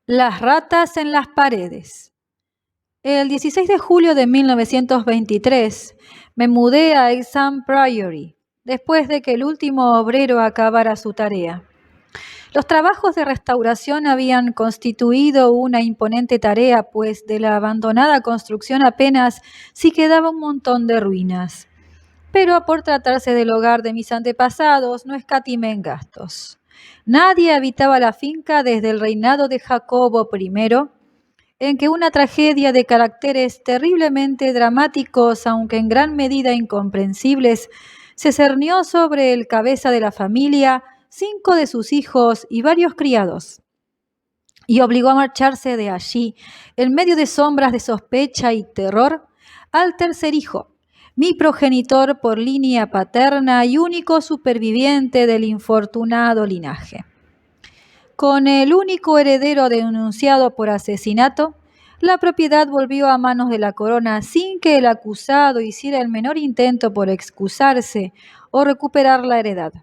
Las ratas en las paredes. El 16 de julio de 1923 me mudé a Exham Priory, después de que el último obrero acabara su tarea. Los trabajos de restauración habían constituido una imponente tarea, pues de la abandonada construcción apenas sí quedaba un montón de ruinas. Pero por tratarse del hogar de mis antepasados, no escatimé en gastos. Nadie habitaba la finca desde el reinado de Jacobo I, en que una tragedia de caracteres terriblemente dramáticos, aunque en gran medida incomprensibles, se cernió sobre el cabeza de la familia, 5 de sus hijos y varios criados, y obligó a marcharse de allí, en medio de sombras de sospecha y terror, al tercer hijo, mi progenitor por línea paterna y único superviviente del infortunado linaje. Con el único heredero denunciado por asesinato, la propiedad volvió a manos de la corona sin que el acusado hiciera el menor intento por excusarse o recuperar la heredad.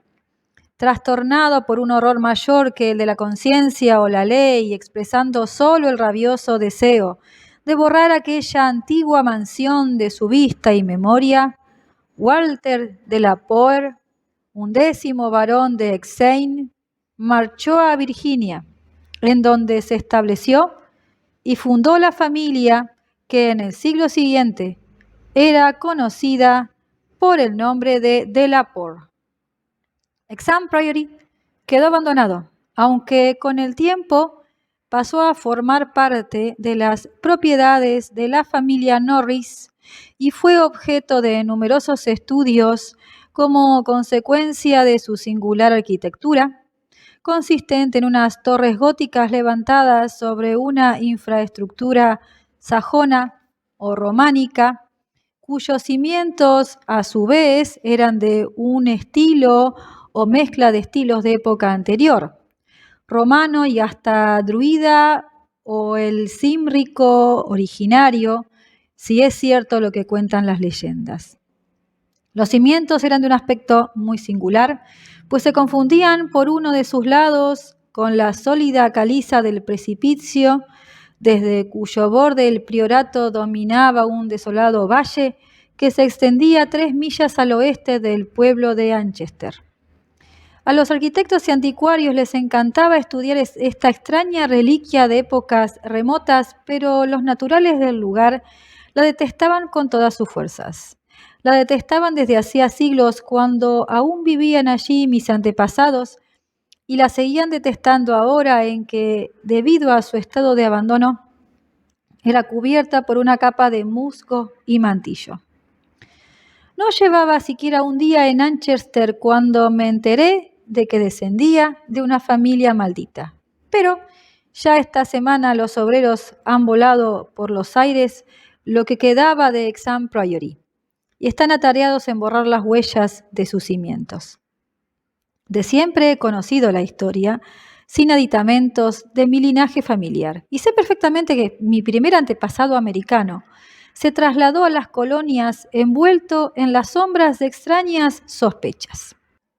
Trastornado por un horror mayor que el de la conciencia o la ley, expresando solo el rabioso deseo de borrar aquella antigua mansión de su vista y memoria, Walter de la Poer, 11º barón de Exham, marchó a Virginia, en donde se estableció y fundó la familia que en el siglo siguiente era conocida por el nombre de la Poer. Exham Priory quedó abandonado, aunque con el tiempo pasó a formar parte de las propiedades de la familia Norris y fue objeto de numerosos estudios como consecuencia de su singular arquitectura, consistente en unas torres góticas levantadas sobre una infraestructura sajona o románica, cuyos cimientos a su vez eran de un estilo o mezcla de estilos de época anterior, romano y hasta druida o el címbrico originario, si es cierto lo que cuentan las leyendas. Los cimientos eran de un aspecto muy singular, pues se confundían por uno de sus lados con la sólida caliza del precipicio, desde cuyo borde el priorato dominaba un desolado valle que se extendía 3 millas al oeste del pueblo de Anchester. A los arquitectos y anticuarios les encantaba estudiar esta extraña reliquia de épocas remotas, pero los naturales del lugar la detestaban con todas sus fuerzas. La detestaban desde hacía siglos, cuando aún vivían allí mis antepasados, y la seguían detestando ahora en que, debido a su estado de abandono, era cubierta por una capa de musgo y mantillo. No llevaba siquiera un día en Anchester cuando me enteré de que descendía de una familia maldita. Pero ya esta semana los obreros han volado por los aires lo que quedaba de Exham Priory y están atareados en borrar las huellas de sus cimientos. De siempre he conocido la historia, sin aditamentos, de mi linaje familiar, y sé perfectamente que mi primer antepasado americano se trasladó a las colonias envuelto en las sombras de extrañas sospechas.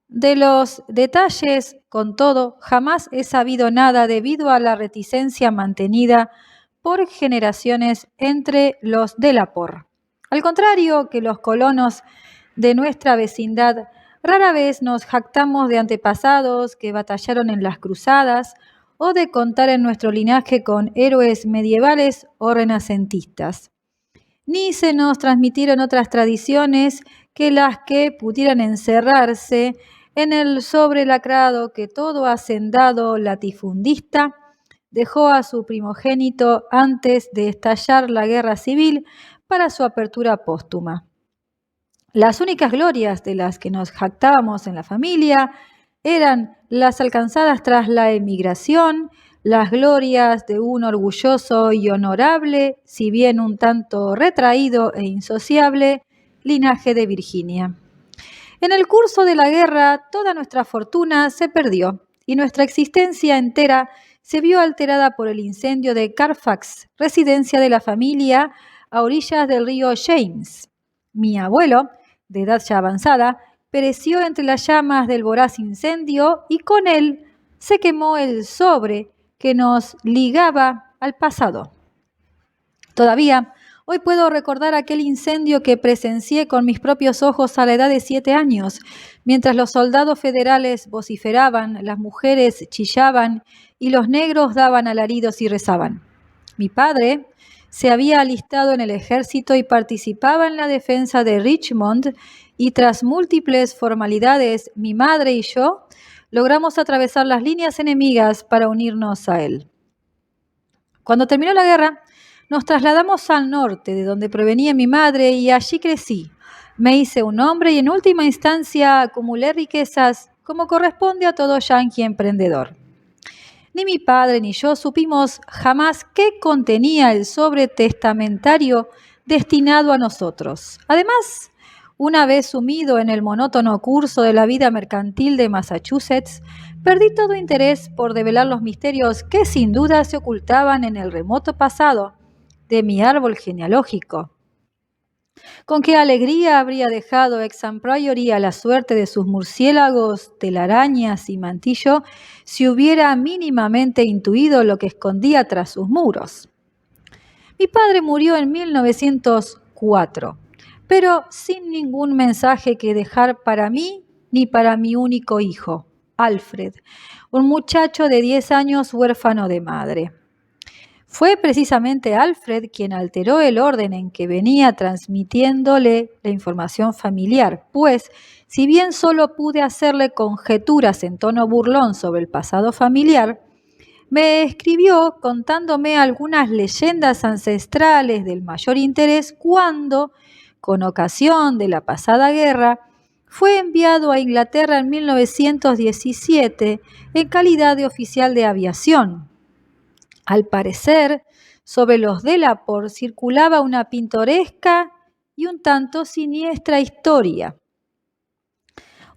De los detalles, con todo, jamás he sabido nada debido a la reticencia mantenida por generaciones entre los de la Poer. Al contrario que los colonos de nuestra vecindad, rara vez nos jactamos de antepasados que batallaron en las cruzadas o de contar en nuestro linaje con héroes medievales o renacentistas. Ni se nos transmitieron otras tradiciones que las que pudieran encerrarse en el sobrelacrado que todo hacendado latifundista dejó a su primogénito antes de estallar la guerra civil para su apertura póstuma. Las únicas glorias de las que nos jactábamos en la familia eran las alcanzadas tras la emigración, las glorias de un orgulloso y honorable, si bien un tanto retraído e insociable, linaje de Virginia. En el curso de la guerra, toda nuestra fortuna se perdió y nuestra existencia entera se vio alterada por el incendio de Carfax, residencia de la familia a orillas del río James. Mi abuelo, de edad ya avanzada, pereció entre las llamas del voraz incendio y con él se quemó el sobre que nos ligaba al pasado. Todavía hoy puedo recordar aquel incendio que presencié con mis propios ojos a la edad de 7 años, mientras los soldados federales vociferaban, las mujeres chillaban y los negros daban alaridos y rezaban. Mi padre se había alistado en el ejército y participaba en la defensa de Richmond, y tras múltiples formalidades, mi madre y yo logramos atravesar las líneas enemigas para unirnos a él. Cuando terminó la guerra, nos trasladamos al norte, de donde provenía mi madre, y allí crecí. Me hice un hombre y en última instancia acumulé riquezas, como corresponde a todo yanqui emprendedor. Ni mi padre ni yo supimos jamás qué contenía el sobre testamentario destinado a nosotros. Además, una vez sumido en el monótono curso de la vida mercantil de Massachusetts, perdí todo interés por develar los misterios que sin duda se ocultaban en el remoto pasado de mi árbol genealógico. Con qué alegría habría dejado Exham Priory a la suerte de sus murciélagos, telarañas y mantillo si hubiera mínimamente intuido lo que escondía tras sus muros. Mi padre murió en 1904, pero sin ningún mensaje que dejar para mí ni para mi único hijo, Alfred, un muchacho de 10 años huérfano de madre. Fue precisamente Alfred quien alteró el orden en que venía transmitiéndole la información familiar, pues, si bien solo pude hacerle conjeturas en tono burlón sobre el pasado familiar, me escribió contándome algunas leyendas ancestrales del mayor interés cuando, con ocasión de la pasada guerra, fue enviado a Inglaterra en 1917 en calidad de oficial de aviación. Al parecer, sobre los Delaporte circulaba una pintoresca y un tanto siniestra historia.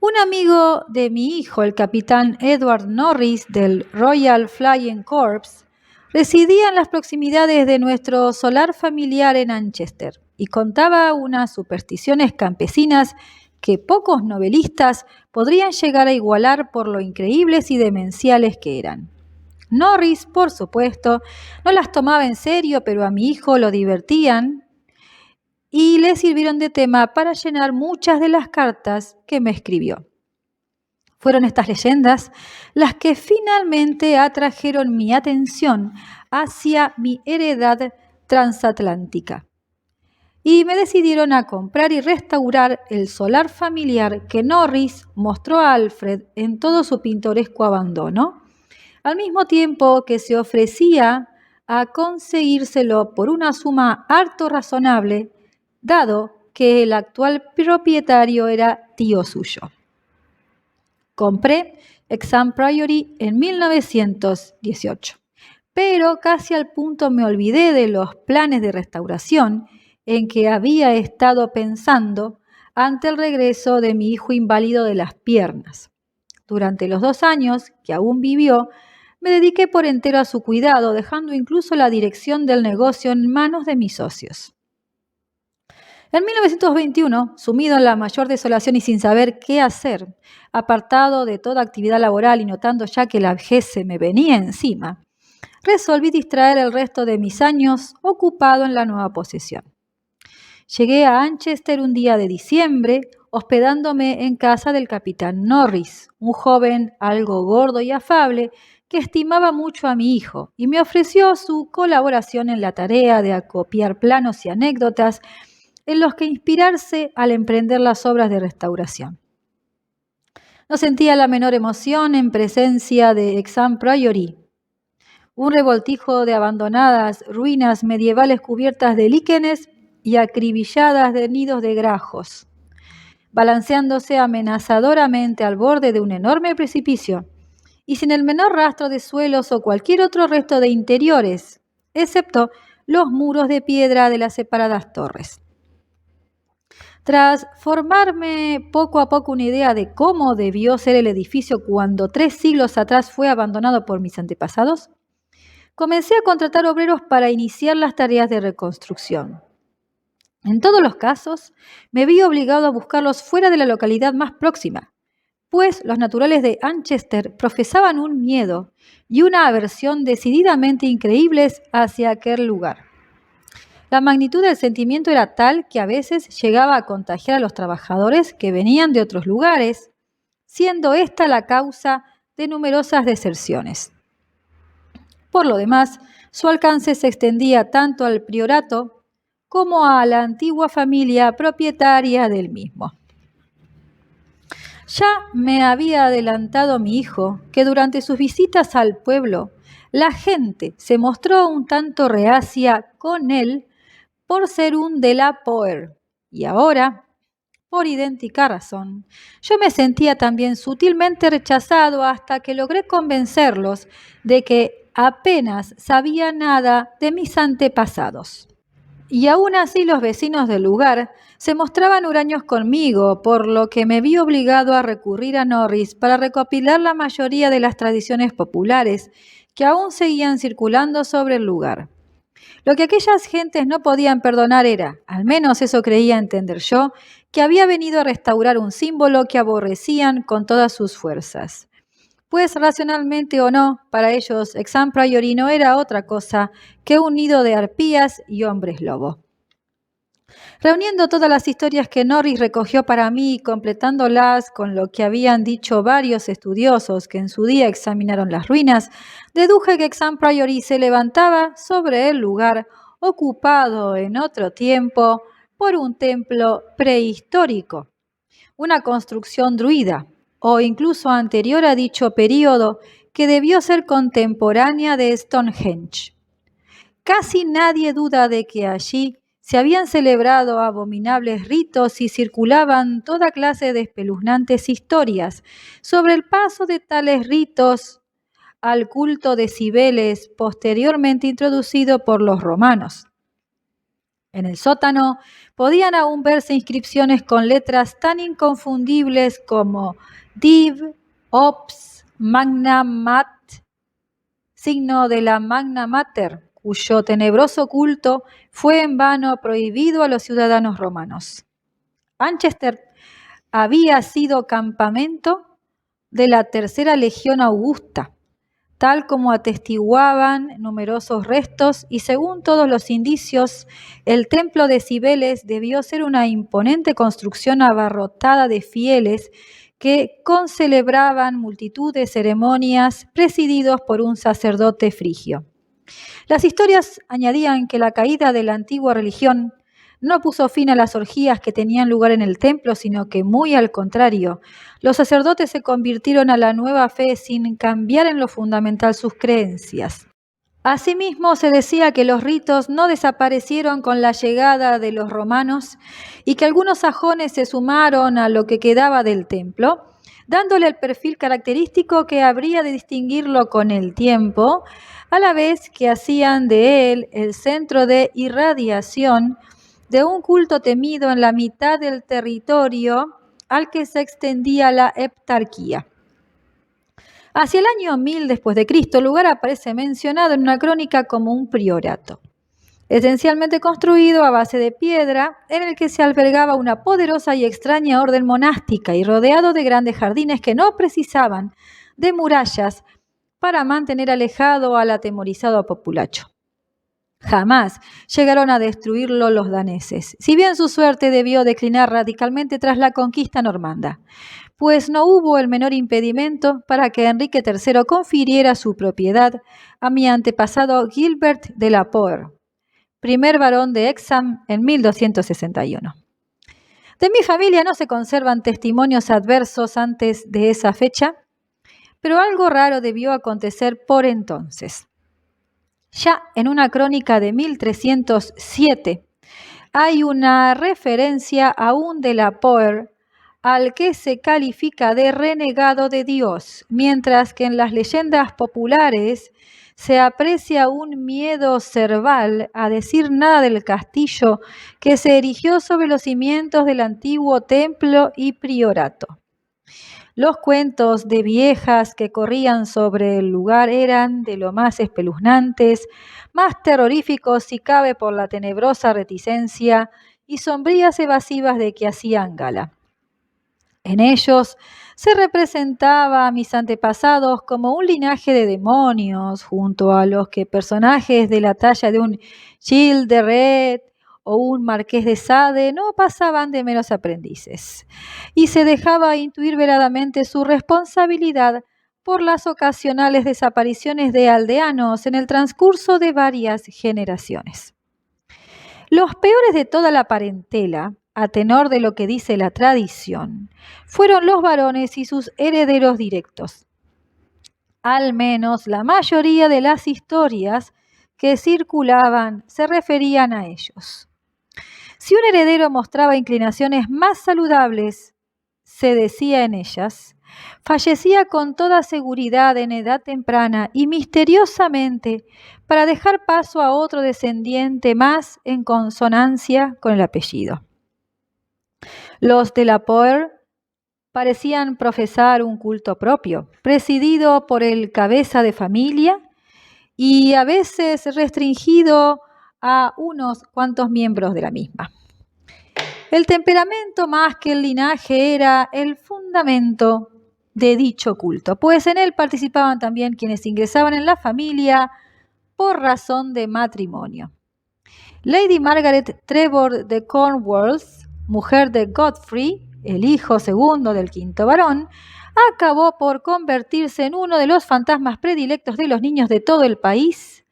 Un amigo de mi hijo, el capitán Edward Norris del Royal Flying Corps, residía en las proximidades de nuestro solar familiar en Anchester y contaba unas supersticiones campesinas que pocos novelistas podrían llegar a igualar por lo increíbles y demenciales que eran. Norris, por supuesto, no las tomaba en serio, pero a mi hijo lo divertían y le sirvieron de tema para llenar muchas de las cartas que me escribió. Fueron estas leyendas las que finalmente atrajeron mi atención hacia mi heredad transatlántica y me decidieron a comprar y restaurar el solar familiar que Norris mostró a Alfred en todo su pintoresco abandono, al mismo tiempo que se ofrecía a conseguírselo por una suma harto razonable, dado que el actual propietario era tío suyo. Compré Exham Priory en 1918, pero casi al punto me olvidé de los planes de restauración en que había estado pensando ante el regreso de mi hijo inválido de las piernas. Durante los 2 años que aún vivió, me dediqué por entero a su cuidado, dejando incluso la dirección del negocio en manos de mis socios. En 1921, sumido en la mayor desolación y sin saber qué hacer, apartado de toda actividad laboral y notando ya que la vejez se me venía encima, resolví distraer el resto de mis años ocupado en la nueva posesión. Llegué a Anchester un día de diciembre, hospedándome en casa del capitán Norris, un joven algo gordo y afable que estimaba mucho a mi hijo y me ofreció su colaboración en la tarea de acopiar planos y anécdotas en los que inspirarse al emprender las obras de restauración. No sentía la menor emoción en presencia de Exham Priory, un revoltijo de abandonadas ruinas medievales cubiertas de líquenes y acribilladas de nidos de grajos, balanceándose amenazadoramente al borde de un enorme precipicio y sin el menor rastro de suelos o cualquier otro resto de interiores, excepto los muros de piedra de las separadas torres. Tras formarme poco a poco una idea de cómo debió ser el edificio cuando 3 siglos atrás fue abandonado por mis antepasados, comencé a contratar obreros para iniciar las tareas de reconstrucción. En todos los casos, me vi obligado a buscarlos fuera de la localidad más próxima, pues los naturales de Anchester profesaban un miedo y una aversión decididamente increíbles hacia aquel lugar. La magnitud del sentimiento era tal que a veces llegaba a contagiar a los trabajadores que venían de otros lugares, siendo esta la causa de numerosas deserciones. Por lo demás, su alcance se extendía tanto al priorato como a la antigua familia propietaria del mismo. Ya me había adelantado mi hijo que durante sus visitas al pueblo, la gente se mostró un tanto reacia con él por ser un de la Poer, y ahora, por idéntica razón, yo me sentía también sutilmente rechazado hasta que logré convencerlos de que apenas sabía nada de mis antepasados. Y aún así los vecinos del lugar se mostraban huraños conmigo, por lo que me vi obligado a recurrir a Norris para recopilar la mayoría de las tradiciones populares que aún seguían circulando sobre el lugar. Lo que aquellas gentes no podían perdonar era, al menos eso creía entender yo, que había venido a restaurar un símbolo que aborrecían con todas sus fuerzas. Pues racionalmente o no, para ellos Exam Priory no era otra cosa que un nido de arpías y hombres lobo. Reuniendo todas las historias que Norris recogió para mí y completándolas con lo que habían dicho varios estudiosos que en su día examinaron las ruinas, deduje que Exam Priory se levantaba sobre el lugar ocupado en otro tiempo por un templo prehistórico, una construcción druida, o incluso anterior a dicho período, que debió ser contemporánea de Stonehenge. Casi nadie duda de que allí se habían celebrado abominables ritos y circulaban toda clase de espeluznantes historias sobre el paso de tales ritos al culto de Cibeles posteriormente introducido por los romanos. En el sótano podían aún verse inscripciones con letras tan inconfundibles como Div, Ops, Magna Mat, signo de la Magna Mater, cuyo tenebroso culto fue en vano prohibido a los ciudadanos romanos. Anchester había sido campamento de la Tercera Legión Augusta, tal como atestiguaban numerosos restos, y según todos los indicios, el templo de Cibeles debió ser una imponente construcción abarrotada de fieles que concelebraban multitud de ceremonias presididos por un sacerdote frigio. Las historias añadían que la caída de la antigua religión no puso fin a las orgías que tenían lugar en el templo, sino que muy al contrario, los sacerdotes se convirtieron a la nueva fe sin cambiar en lo fundamental sus creencias. Asimismo, se decía que los ritos no desaparecieron con la llegada de los romanos y que algunos sajones se sumaron a lo que quedaba del templo, dándole el perfil característico que habría de distinguirlo con el tiempo, a la vez que hacían de él el centro de irradiación de un culto temido en la mitad del territorio al que se extendía la heptarquía. Hacia el año 1000 después de Cristo, el lugar aparece mencionado en una crónica como un priorato, esencialmente construido a base de piedra, en el que se albergaba una poderosa y extraña orden monástica y rodeado de grandes jardines que no precisaban de murallas para mantener alejado al atemorizado populacho. Jamás llegaron a destruirlo los daneses, si bien su suerte debió declinar radicalmente tras la conquista normanda, pues no hubo el menor impedimento para que Enrique III confiriera su propiedad a mi antepasado Gilbert de la Poer, primer barón de Hexham en 1261. De mi familia no se conservan testimonios adversos antes de esa fecha, pero algo raro debió acontecer por entonces. Ya en una crónica de 1307 hay una referencia a un de la Poer al que se califica de renegado de Dios, mientras que en las leyendas populares se aprecia un miedo cerval a decir nada del castillo que se erigió sobre los cimientos del antiguo templo y priorato. Los cuentos de viejas que corrían sobre el lugar eran de lo más espeluznantes, más terroríficos si cabe por la tenebrosa reticencia y sombrías evasivas de que hacían gala. En ellos se representaba a mis antepasados como un linaje de demonios, junto a los que personajes de la talla de un Gilles de Ret o un Marqués de Sade no pasaban de meros aprendices, y se dejaba intuir veladamente su responsabilidad por las ocasionales desapariciones de aldeanos en el transcurso de varias generaciones. Los peores de toda la parentela, a tenor de lo que dice la tradición, fueron los varones y sus herederos directos. Al menos la mayoría de las historias que circulaban se referían a ellos. Si un heredero mostraba inclinaciones más saludables, se decía en ellas, fallecía con toda seguridad en edad temprana y misteriosamente para dejar paso a otro descendiente más en consonancia con el apellido. Los de la Poer parecían profesar un culto propio, presidido por el cabeza de familia y a veces restringido a unos cuantos miembros de la misma. El temperamento más que el linaje era el fundamento de dicho culto, pues en él participaban también quienes ingresaban en la familia por razón de matrimonio. Lady Margaret Trevor de Cornwallis, mujer de Godfrey, el hijo segundo del quinto varón, acabó por convertirse en uno de los fantasmas predilectos de los niños de todo el país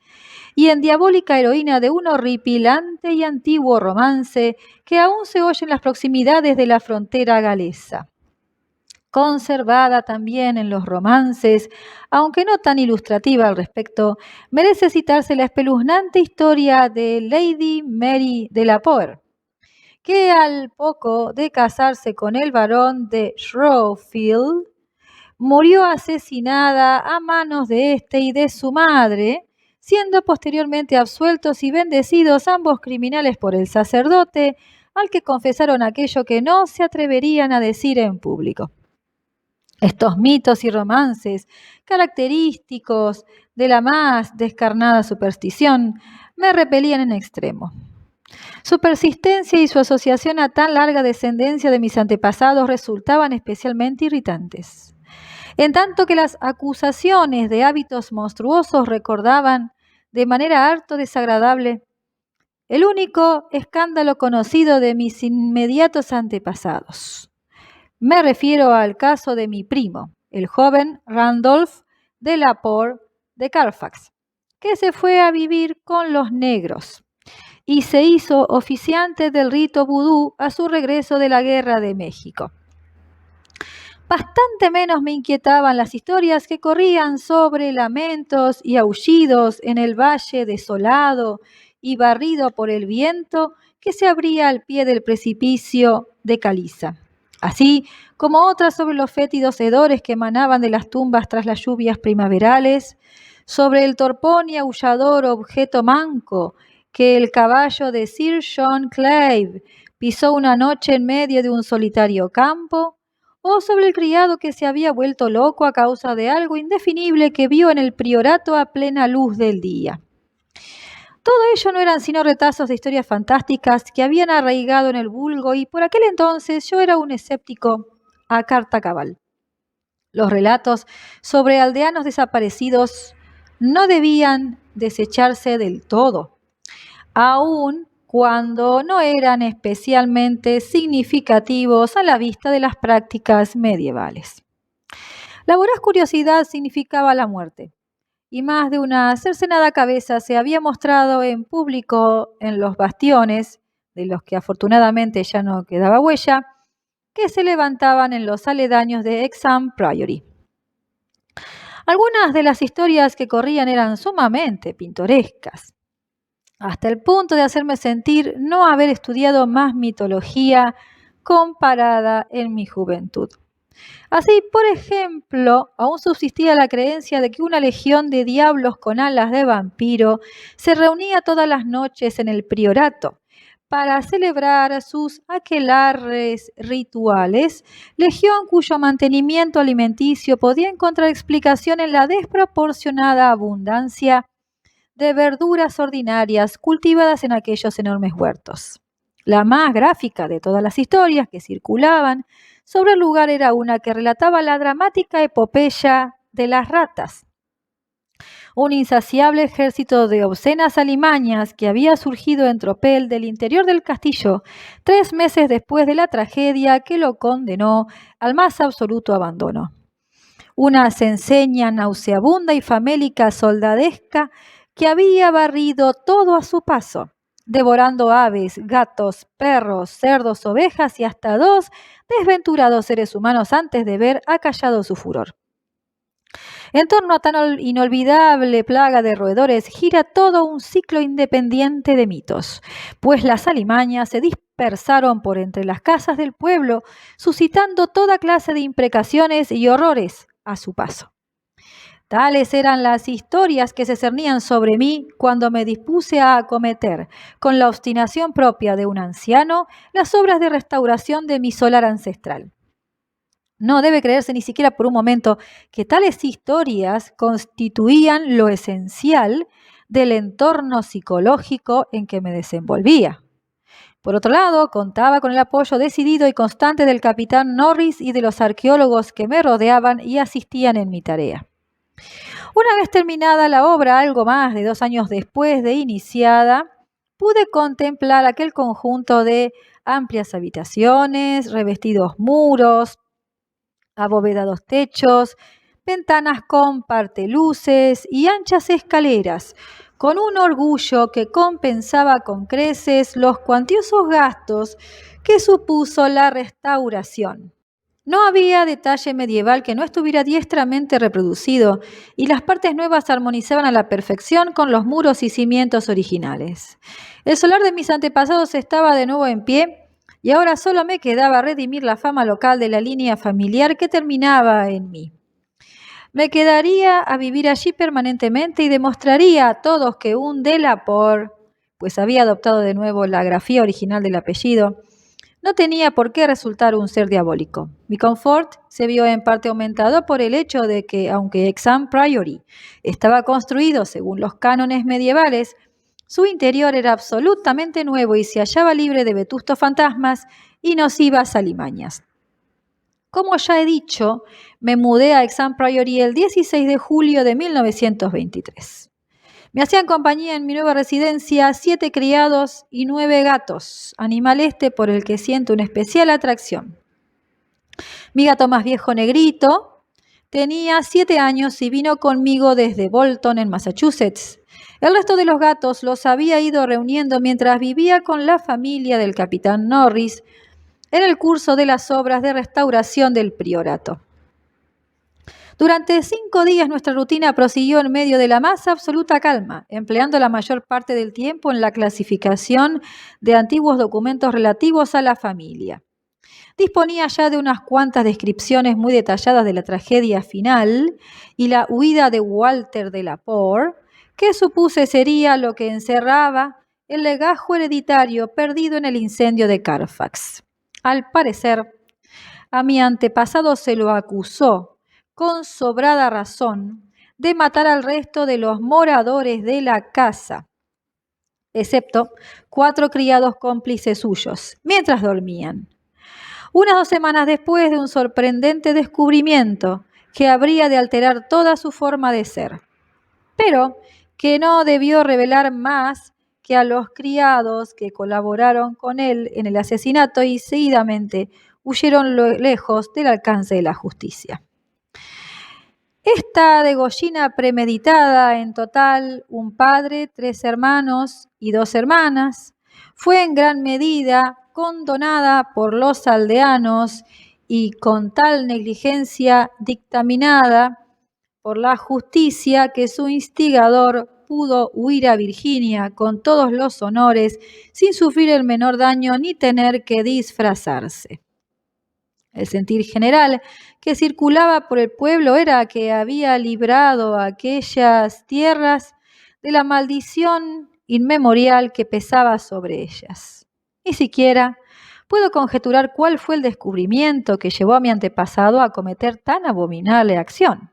y en diabólica heroína de un horripilante y antiguo romance que aún se oye en las proximidades de la frontera galesa. Conservada también en los romances, aunque no tan ilustrativa al respecto, merece citarse la espeluznante historia de Lady Mary de la Poer, que al poco de casarse con el barón de Shrewfield, murió asesinada a manos de éste y de su madre, siendo posteriormente absueltos y bendecidos ambos criminales por el sacerdote, al que confesaron aquello que no se atreverían a decir en público. Estos mitos y romances, característicos de la más descarnada superstición, me repelían en extremo. Su persistencia y su asociación a tan larga descendencia de mis antepasados resultaban especialmente irritantes. En tanto que las acusaciones de hábitos monstruosos recordaban de manera harto desagradable el único escándalo conocido de mis inmediatos antepasados. Me refiero al caso de mi primo, el joven Randolph de la Poer de Carfax, que se fue a vivir con los negros y se hizo oficiante del rito vudú a su regreso de la Guerra de México. Bastante menos me inquietaban las historias que corrían sobre lamentos y aullidos en el valle desolado y barrido por el viento que se abría al pie del precipicio de caliza, así como otras sobre los fétidos hedores que emanaban de las tumbas tras las lluvias primaverales, sobre el torpón y aullador objeto manco que el caballo de Sir John Clive pisó una noche en medio de un solitario campo, o sobre el criado que se había vuelto loco a causa de algo indefinible que vio en el priorato a plena luz del día. Todo ello no eran sino retazos de historias fantásticas que habían arraigado en el vulgo y por aquel entonces yo era un escéptico a carta cabal. Los relatos sobre aldeanos desaparecidos no debían desecharse del todo, aun cuando no eran especialmente significativos a la vista de las prácticas medievales. La voraz curiosidad significaba la muerte, y más de una cercenada cabeza se había mostrado en público en los bastiones, de los que afortunadamente ya no quedaba huella, que se levantaban en los aledaños de Hexham Priory. Algunas de las historias que corrían eran sumamente pintorescas, hasta el punto de hacerme sentir no haber estudiado más mitología comparada en mi juventud. Así, por ejemplo, aún subsistía la creencia de que una legión de diablos con alas de vampiro se reunía todas las noches en el priorato para celebrar sus aquelarres rituales, legión cuyo mantenimiento alimenticio podía encontrar explicación en la desproporcionada abundancia de verduras ordinarias cultivadas en aquellos enormes huertos. La más gráfica de todas las historias que circulaban sobre el lugar era una que relataba la dramática epopeya de las ratas. Un insaciable ejército de obscenas alimañas que había surgido en tropel del interior del castillo 3 meses después de la tragedia que lo condenó al más absoluto abandono. Una cenceña nauseabunda y famélica soldadesca que había barrido todo a su paso, devorando aves, gatos, perros, cerdos, ovejas y hasta 2 desventurados seres humanos antes de ver acallado su furor. En torno a tan inolvidable plaga de roedores gira todo un ciclo independiente de mitos, pues las alimañas se dispersaron por entre las casas del pueblo, suscitando toda clase de imprecaciones y horrores a su paso. Tales eran las historias que se cernían sobre mí cuando me dispuse a acometer, con la obstinación propia de un anciano, las obras de restauración de mi solar ancestral. No debe creerse ni siquiera por un momento que tales historias constituían lo esencial del entorno psicológico en que me desenvolvía. Por otro lado, contaba con el apoyo decidido y constante del capitán Norris y de los arqueólogos que me rodeaban y asistían en mi tarea. Una vez terminada la obra, algo más de 2 años después de iniciada, pude contemplar aquel conjunto de amplias habitaciones, revestidos muros, abovedados techos, ventanas con parteluces y anchas escaleras, con un orgullo que compensaba con creces los cuantiosos gastos que supuso la restauración. No había detalle medieval que no estuviera diestramente reproducido, y las partes nuevas armonizaban a la perfección con los muros y cimientos originales. El solar de mis antepasados estaba de nuevo en pie, y ahora solo me quedaba redimir la fama local de la línea familiar que terminaba en mí. Me quedaría a vivir allí permanentemente y demostraría a todos que un Delaporte, pues había adoptado de nuevo la grafía original del apellido, no tenía por qué resultar un ser diabólico. Mi confort se vio en parte aumentado por el hecho de que, aunque Exham Priory estaba construido según los cánones medievales, su interior era absolutamente nuevo y se hallaba libre de vetustos fantasmas y nocivas alimañas. Como ya he dicho, me mudé a Exham Priory el 16 de julio de 1923. Me hacían compañía en mi nueva residencia 7 criados y 9 gatos, animal por el que siento una especial atracción. Mi gato más viejo, Negrito, tenía 7 años y vino conmigo desde Bolton, en Massachusetts. El resto de los gatos los había ido reuniendo mientras vivía con la familia del capitán Norris en el curso de las obras de restauración del priorato. Durante 5 días nuestra rutina prosiguió en medio de la más absoluta calma, empleando la mayor parte del tiempo en la clasificación de antiguos documentos relativos a la familia. Disponía ya de unas cuantas descripciones muy detalladas de la tragedia final y la huida de Walter Delaporte, que supuse sería lo que encerraba el legajo hereditario perdido en el incendio de Carfax. Al parecer, a mi antepasado se lo acusó, con sobrada razón, de matar al resto de los moradores de la casa, excepto 4 criados cómplices suyos, mientras dormían. Unas 2 semanas después de un sorprendente descubrimiento que habría de alterar toda su forma de ser, pero que no debió revelar más que a los criados que colaboraron con él en el asesinato y seguidamente huyeron lejos del alcance de la justicia. Esta degollina premeditada, en total un padre, 3 hermanos y 2 hermanas, fue en gran medida condonada por los aldeanos y con tal negligencia dictaminada por la justicia que su instigador pudo huir a Virginia con todos los honores sin sufrir el menor daño ni tener que disfrazarse. El sentir general que circulaba por el pueblo era que había librado a aquellas tierras de la maldición inmemorial que pesaba sobre ellas. Ni siquiera puedo conjeturar cuál fue el descubrimiento que llevó a mi antepasado a cometer tan abominable acción.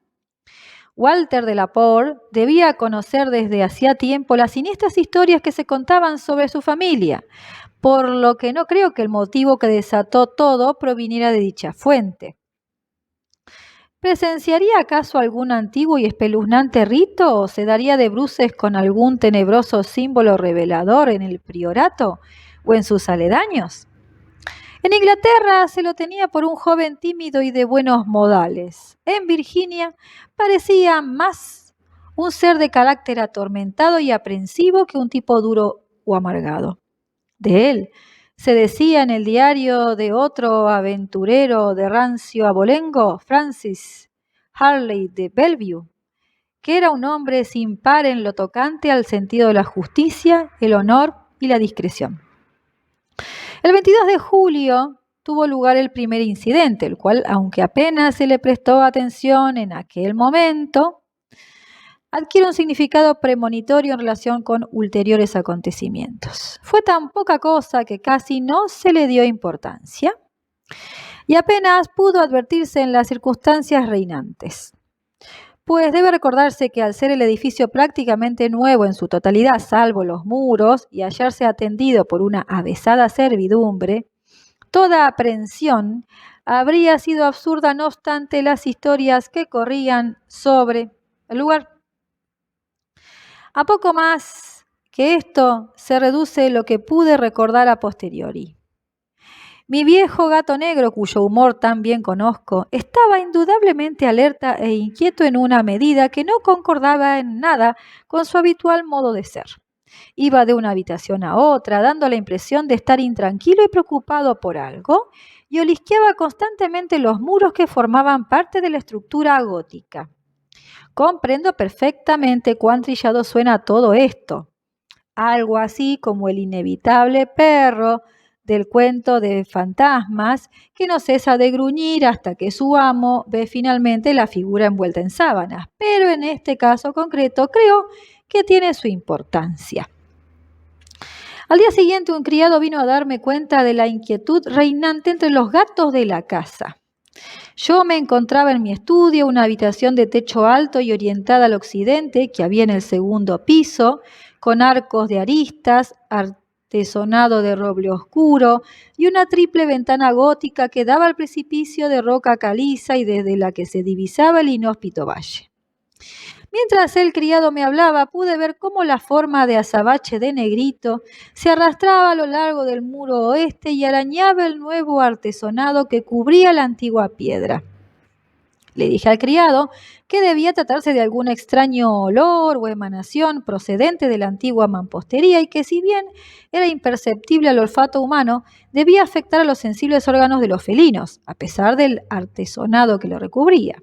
Walter de la Pore debía conocer desde hacía tiempo las siniestras historias que se contaban sobre su familia, por lo que no creo que el motivo que desató todo proviniera de dicha fuente. ¿Presenciaría acaso algún antiguo y espeluznante rito o se daría de bruces con algún tenebroso símbolo revelador en el priorato o en sus aledaños? En Inglaterra se lo tenía por un joven tímido y de buenos modales. En Virginia parecía más un ser de carácter atormentado y aprensivo que un tipo duro o amargado. De él se decía en el diario de otro aventurero de rancio abolengo, Francis Harley de Bellevue, que era un hombre sin par en lo tocante al sentido de la justicia, el honor y la discreción. El 22 de julio tuvo lugar el primer incidente, el cual, aunque apenas se le prestó atención en aquel momento, adquiere un significado premonitorio en relación con ulteriores acontecimientos. Fue tan poca cosa que casi no se le dio importancia y apenas pudo advertirse en las circunstancias reinantes. Pues debe recordarse que al ser el edificio prácticamente nuevo en su totalidad, salvo los muros, y hallarse atendido por una avesada servidumbre, toda aprehensión habría sido absurda no obstante las historias que corrían sobre el lugar. A poco más que esto se reduce lo que pude recordar a posteriori. Mi viejo gato negro, cuyo humor tan bien conozco, estaba indudablemente alerta e inquieto en una medida que no concordaba en nada con su habitual modo de ser. Iba de una habitación a otra, dando la impresión de estar intranquilo y preocupado por algo, y olisqueaba constantemente los muros que formaban parte de la estructura gótica. Comprendo perfectamente cuán trillado suena todo esto. Algo así como el inevitable perro del cuento de fantasmas que no cesa de gruñir hasta que su amo ve finalmente la figura envuelta en sábanas. Pero en este caso concreto creo que tiene su importancia. Al día siguiente un criado vino a darme cuenta de la inquietud reinante entre los gatos de la casa. Yo me encontraba en mi estudio, una habitación de techo alto y orientada al occidente que había en el segundo piso, con arcos de aristas, artesonado de roble oscuro y una triple ventana gótica que daba al precipicio de roca caliza y desde la que se divisaba el inhóspito valle. Mientras el criado me hablaba, pude ver cómo la forma de azabache de Negrito se arrastraba a lo largo del muro oeste y arañaba el nuevo artesonado que cubría la antigua piedra. Le dije al criado que debía tratarse de algún extraño olor o emanación procedente de la antigua mampostería y que si bien era imperceptible al olfato humano, debía afectar a los sensibles órganos de los felinos, a pesar del artesonado que lo recubría.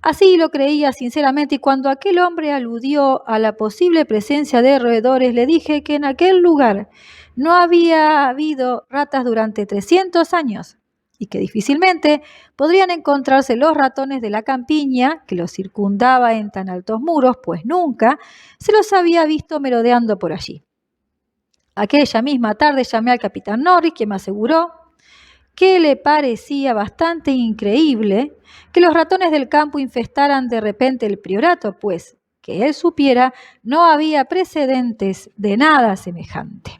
Así lo creía sinceramente y cuando aquel hombre aludió a la posible presencia de roedores, le dije que en aquel lugar no había habido ratas durante 300 años y que difícilmente podrían encontrarse los ratones de la campiña que los circundaba en tan altos muros, pues nunca se los había visto merodeando por allí. Aquella misma tarde llamé al capitán Norris, quien me aseguró que le parecía bastante increíble que los ratones del campo infestaran de repente el priorato, pues, que él supiera, no había precedentes de nada semejante.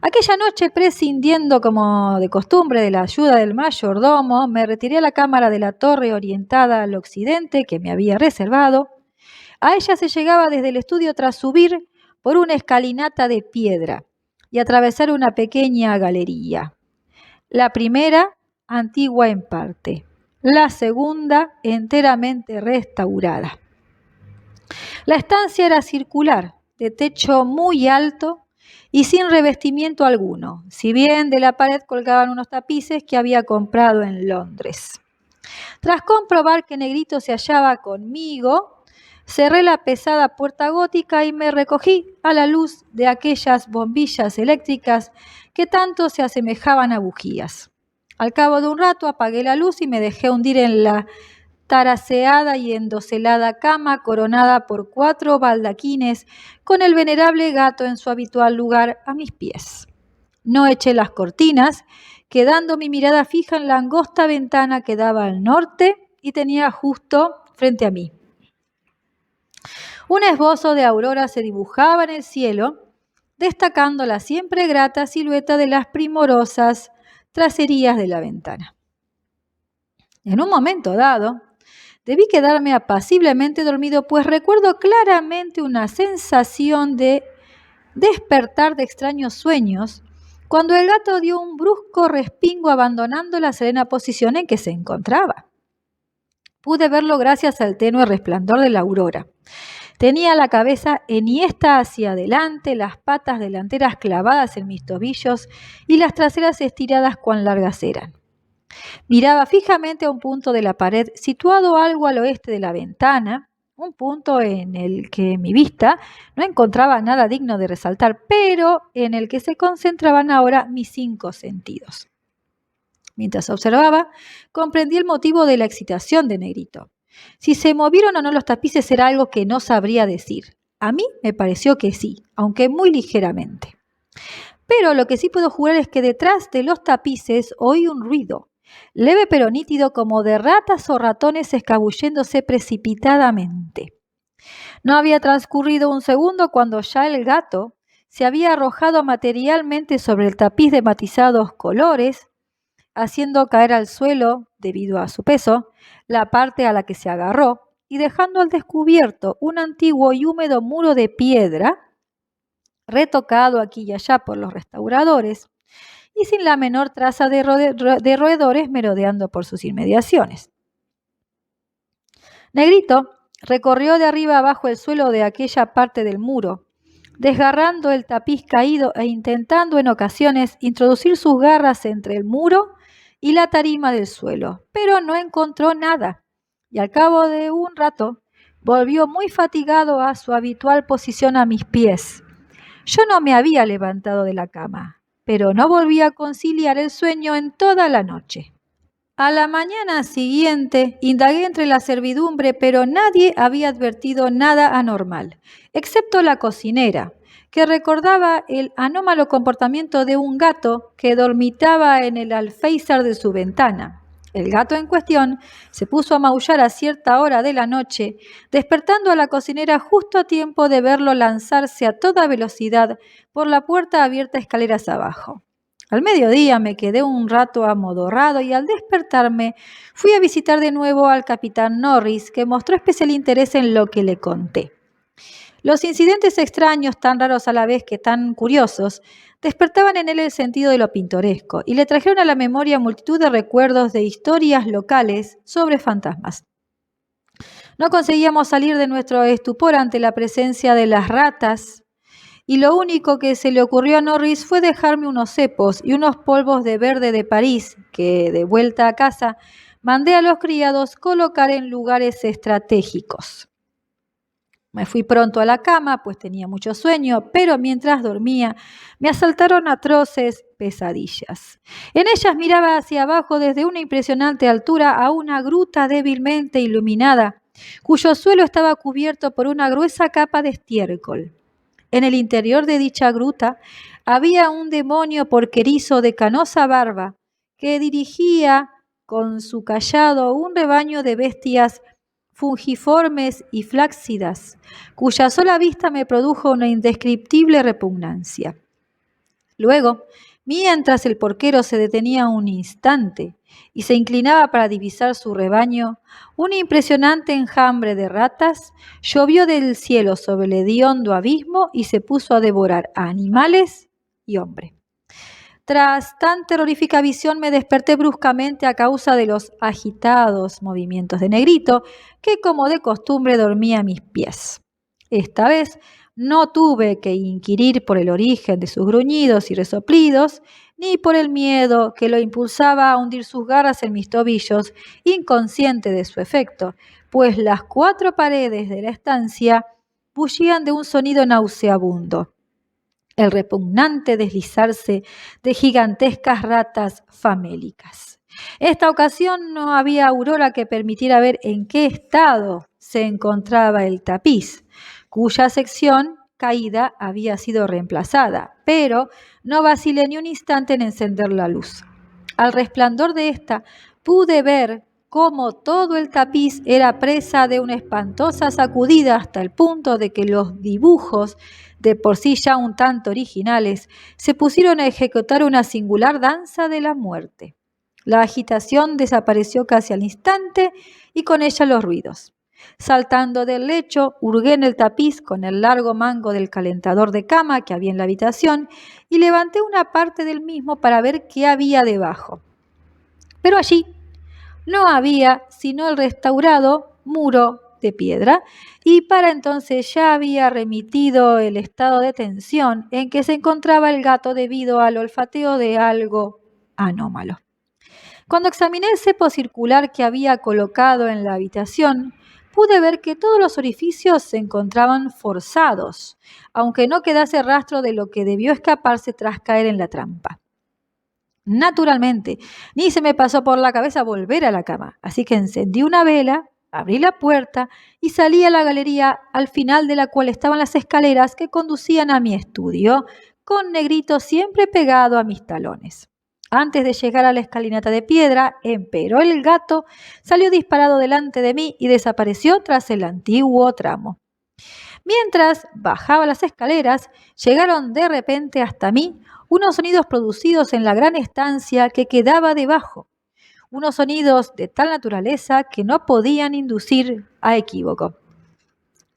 Aquella noche, prescindiendo como de costumbre de la ayuda del mayordomo, me retiré a la cámara de la torre orientada al occidente que me había reservado. A ella se llegaba desde el estudio tras subir por una escalinata de piedra y atravesar una pequeña galería. La primera, antigua en parte. La segunda, enteramente restaurada. La estancia era circular, de techo muy alto y sin revestimiento alguno, si bien de la pared colgaban unos tapices que había comprado en Londres. Tras comprobar que Negrito se hallaba conmigo, cerré la pesada puerta gótica y me recogí a la luz de aquellas bombillas eléctricas que tanto se asemejaban a bujías. Al cabo de un rato apagué la luz y me dejé hundir en la taraseada y endoselada cama coronada por 4 baldaquines con el venerable gato en su habitual lugar a mis pies. No eché las cortinas, quedando mi mirada fija en la angosta ventana que daba al norte y tenía justo frente a mí. Un esbozo de aurora se dibujaba en el cielo, destacando la siempre grata silueta de las primorosas tracerías de la ventana. En un momento dado, debí quedarme apaciblemente dormido, pues recuerdo claramente una sensación de despertar de extraños sueños, cuando el gato dio un brusco respingo abandonando la serena posición en que se encontraba. Pude verlo gracias al tenue resplandor de la aurora. Tenía la cabeza enhiesta hacia adelante, las patas delanteras clavadas en mis tobillos y las traseras estiradas cuán largas eran. Miraba fijamente a un punto de la pared situado algo al oeste de la ventana, un punto en el que mi vista no encontraba nada digno de resaltar, pero en el que se concentraban ahora mis 5 sentidos. Mientras observaba, comprendí el motivo de la excitación de Negrito. Si se movieron o no los tapices era algo que no sabría decir. A mí me pareció que sí, aunque muy ligeramente. Pero lo que sí puedo jurar es que detrás de los tapices oí un ruido, leve pero nítido, como de ratas o ratones escabulléndose precipitadamente. No había transcurrido un segundo cuando ya el gato se había arrojado materialmente sobre el tapiz de matizados colores, haciendo caer al suelo, debido a su peso, la parte a la que se agarró y dejando al descubierto un antiguo y húmedo muro de piedra, retocado aquí y allá por los restauradores y sin la menor traza de roedores merodeando por sus inmediaciones. Negrito recorrió de arriba abajo el suelo de aquella parte del muro, desgarrando el tapiz caído e intentando en ocasiones introducir sus garras entre el muro y la tarima del suelo, pero no encontró nada, y al cabo de un rato volvió muy fatigado a su habitual posición a mis pies. Yo no me había levantado de la cama, pero no volví a conciliar el sueño en toda la noche. A la mañana siguiente indagué entre la servidumbre, pero nadie había advertido nada anormal, excepto la cocinera, que recordaba el anómalo comportamiento de un gato que dormitaba en el alféizar de su ventana. El gato en cuestión se puso a maullar a cierta hora de la noche, despertando a la cocinera justo a tiempo de verlo lanzarse a toda velocidad por la puerta abierta escaleras abajo. Al mediodía me quedé un rato amodorrado y al despertarme fui a visitar de nuevo al capitán Norris, que mostró especial interés en lo que le conté. Los incidentes extraños, tan raros a la vez que tan curiosos, despertaban en él el sentido de lo pintoresco y le trajeron a la memoria multitud de recuerdos de historias locales sobre fantasmas. No conseguíamos salir de nuestro estupor ante la presencia de las ratas, y lo único que se le ocurrió a Norris fue dejarme unos cepos y unos polvos de verde de París que, de vuelta a casa, mandé a los criados colocar en lugares estratégicos. Me fui pronto a la cama, pues tenía mucho sueño, pero mientras dormía me asaltaron atroces pesadillas. En ellas miraba hacia abajo desde una impresionante altura a una gruta débilmente iluminada, cuyo suelo estaba cubierto por una gruesa capa de estiércol. En el interior de dicha gruta había un demonio porquerizo de canosa barba que dirigía con su cayado un rebaño de bestias fungiformes y flácidas, cuya sola vista me produjo una indescriptible repugnancia. Luego, mientras el porquero se detenía un instante y se inclinaba para divisar su rebaño, un impresionante enjambre de ratas llovió del cielo sobre el hediondo abismo y se puso a devorar a animales y hombre. Tras tan terrorífica visión me desperté bruscamente a causa de los agitados movimientos de Negrito, que como de costumbre dormía a mis pies. Esta vez no tuve que inquirir por el origen de sus gruñidos y resoplidos, ni por el miedo que lo impulsaba a hundir sus garras en mis tobillos, inconsciente de su efecto, pues las 4 paredes de la estancia bullían de un sonido nauseabundo. El repugnante deslizarse de gigantescas ratas famélicas. Esta ocasión no había aurora que permitiera ver en qué estado se encontraba el tapiz, cuya sección caída había sido reemplazada, pero no vacilé ni un instante en encender la luz. Al resplandor de esta pude ver cómo todo el tapiz era presa de una espantosa sacudida hasta el punto de que los dibujos, de por sí ya un tanto originales, se pusieron a ejecutar una singular danza de la muerte. La agitación desapareció casi al instante y con ella los ruidos. Saltando del lecho, hurgué en el tapiz con el largo mango del calentador de cama que había en la habitación y levanté una parte del mismo para ver qué había debajo. Pero allí no había sino el restaurado muro de piedra, y para entonces ya había remitido el estado de tensión en que se encontraba el gato debido al olfateo de algo anómalo. Cuando examiné el cepo circular que había colocado en la habitación, pude ver que todos los orificios se encontraban forzados, aunque no quedase rastro de lo que debió escaparse tras caer en la trampa. Naturalmente, ni se me pasó por la cabeza volver a la cama, así que encendí una vela, abrí la puerta y salí a la galería, al final de la cual estaban las escaleras que conducían a mi estudio, con Negrito siempre pegado a mis talones. Antes de llegar a la escalinata de piedra, empero el gato salió disparado delante de mí y desapareció tras el antiguo tramo. Mientras bajaba las escaleras, llegaron de repente hasta mí unos sonidos producidos en la gran estancia que quedaba debajo, unos sonidos de tal naturaleza que no podían inducir a equívoco.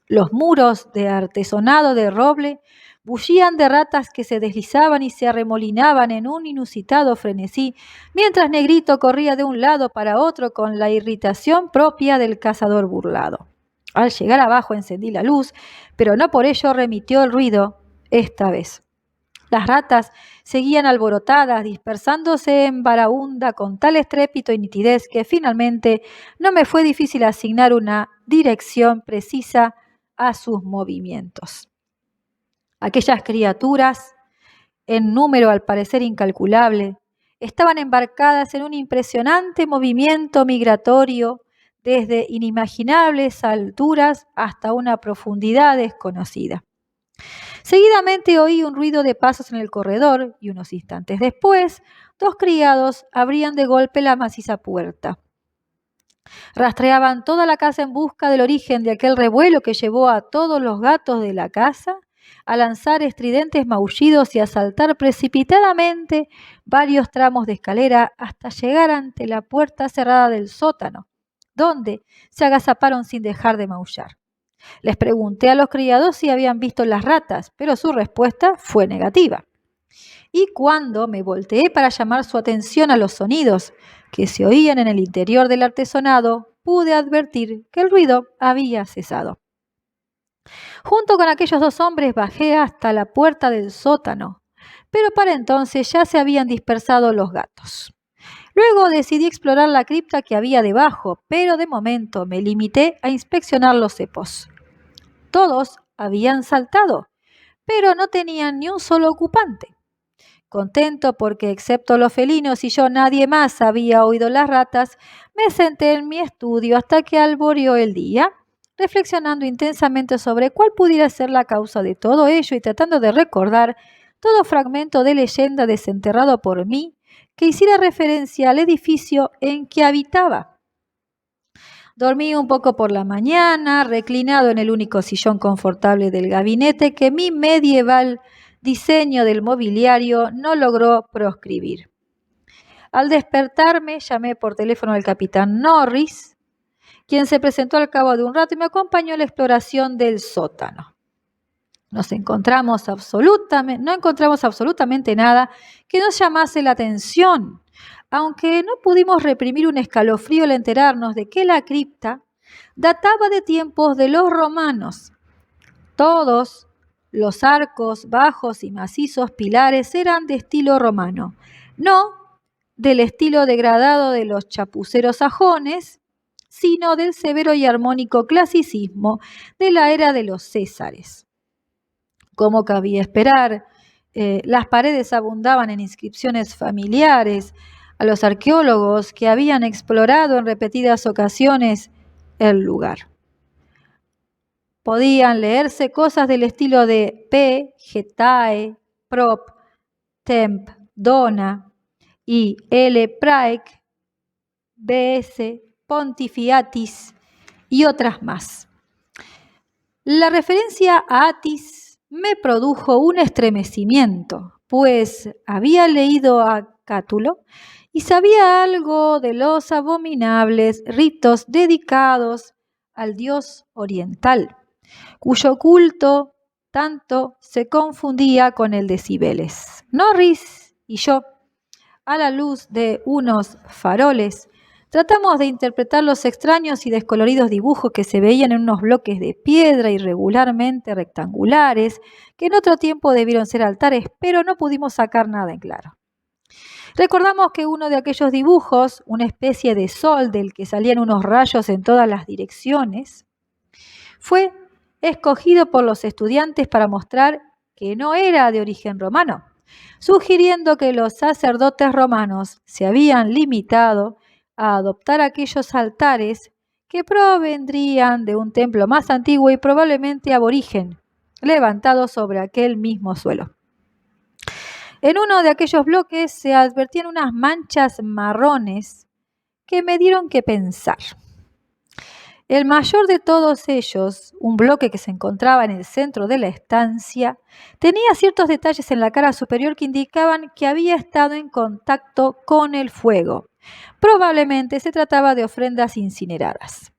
Los muros de artesonado de roble bullían de ratas que se deslizaban y se arremolinaban en un inusitado frenesí, mientras Negrito corría de un lado para otro con la irritación propia del cazador burlado. Al llegar abajo encendí la luz, pero no por ello remitió el ruido esta vez. Las ratas seguían alborotadas, dispersándose en baraúnda con tal estrépito y nitidez que finalmente no me fue difícil asignar una dirección precisa a sus movimientos. Aquellas criaturas, en número al parecer incalculable, estaban embarcadas en un impresionante movimiento migratorio desde inimaginables alturas hasta una profundidad desconocida. Seguidamente oí un ruido de pasos en el corredor y unos instantes después, dos criados abrían de golpe la maciza puerta. Rastreaban toda la casa en busca del origen de aquel revuelo que llevó a todos los gatos de la casa a lanzar estridentes maullidos y a saltar precipitadamente varios tramos de escalera hasta llegar ante la puerta cerrada del sótano, donde se agazaparon sin dejar de maullar. Les pregunté a los criados si habían visto las ratas, pero su respuesta fue negativa. Y cuando me volteé para llamar su atención a los sonidos que se oían en el interior del artesonado, pude advertir que el ruido había cesado. Junto con aquellos dos hombres bajé hasta la puerta del sótano, pero para entonces ya se habían dispersado los gatos. Luego decidí explorar la cripta que había debajo, pero de momento me limité a inspeccionar los cepos. Todos habían saltado, pero no tenían ni un solo ocupante. Contento porque, excepto los felinos y yo, nadie más había oído las ratas, me senté en mi estudio hasta que alboreó el día, reflexionando intensamente sobre cuál pudiera ser la causa de todo ello y tratando de recordar todo fragmento de leyenda desenterrado por mí que hiciera referencia al edificio en que habitaba. Dormí un poco por la mañana, reclinado en el único sillón confortable del gabinete que mi medieval diseño del mobiliario no logró proscribir. Al despertarme, llamé por teléfono al capitán Norris, quien se presentó al cabo de un rato y me acompañó a la exploración del sótano. No encontramos absolutamente nada que nos llamase la atención, aunque no pudimos reprimir un escalofrío al enterarnos de que la cripta databa de tiempos de los romanos. Todos los arcos bajos y macizos pilares eran de estilo romano, no del estilo degradado de los chapuceros sajones, sino del severo y armónico clasicismo de la era de los Césares. Como cabía esperar, las paredes abundaban en inscripciones familiares a los arqueólogos que habían explorado en repetidas ocasiones el lugar. Podían leerse cosas del estilo de P, Getae, Prop, Temp, Dona y L. Praec, B.S., pontifiatis y otras más. La referencia a Atis me produjo un estremecimiento, pues había leído a Cátulo y sabía algo de los abominables ritos dedicados al dios oriental, cuyo culto tanto se confundía con el de Cibeles. Norris y yo, a la luz de unos faroles, tratamos de interpretar los extraños y descoloridos dibujos que se veían en unos bloques de piedra irregularmente rectangulares, que en otro tiempo debieron ser altares, pero no pudimos sacar nada en claro. Recordamos que uno de aquellos dibujos, una especie de sol del que salían unos rayos en todas las direcciones, fue escogido por los estudiantes para mostrar que no era de origen romano, sugiriendo que los sacerdotes romanos se habían limitado a adoptar aquellos altares que provendrían de un templo más antiguo y probablemente aborigen, levantado sobre aquel mismo suelo. En uno de aquellos bloques se advertían unas manchas marrones que me dieron que pensar. El mayor de todos ellos, un bloque que se encontraba en el centro de la estancia, tenía ciertos detalles en la cara superior que indicaban que había estado en contacto con el fuego. Probablemente se trataba de ofrendas incineradas.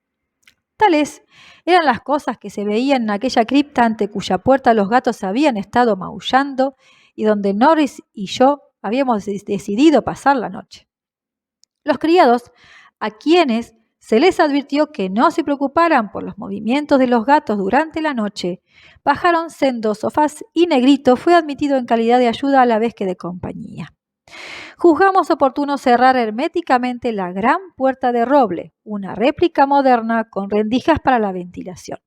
Tales eran las cosas que se veían en aquella cripta ante cuya puerta los gatos habían estado maullando y donde Norris y yo habíamos decidido pasar la noche. Los criados, a quienes se les advirtió que no se preocuparan por los movimientos de los gatos durante la noche, bajaron sendos sofás y Negrito fue admitido en calidad de ayuda a la vez que de compañía. Juzgamos oportuno cerrar herméticamente la gran puerta de roble, una réplica moderna con rendijas para la ventilación.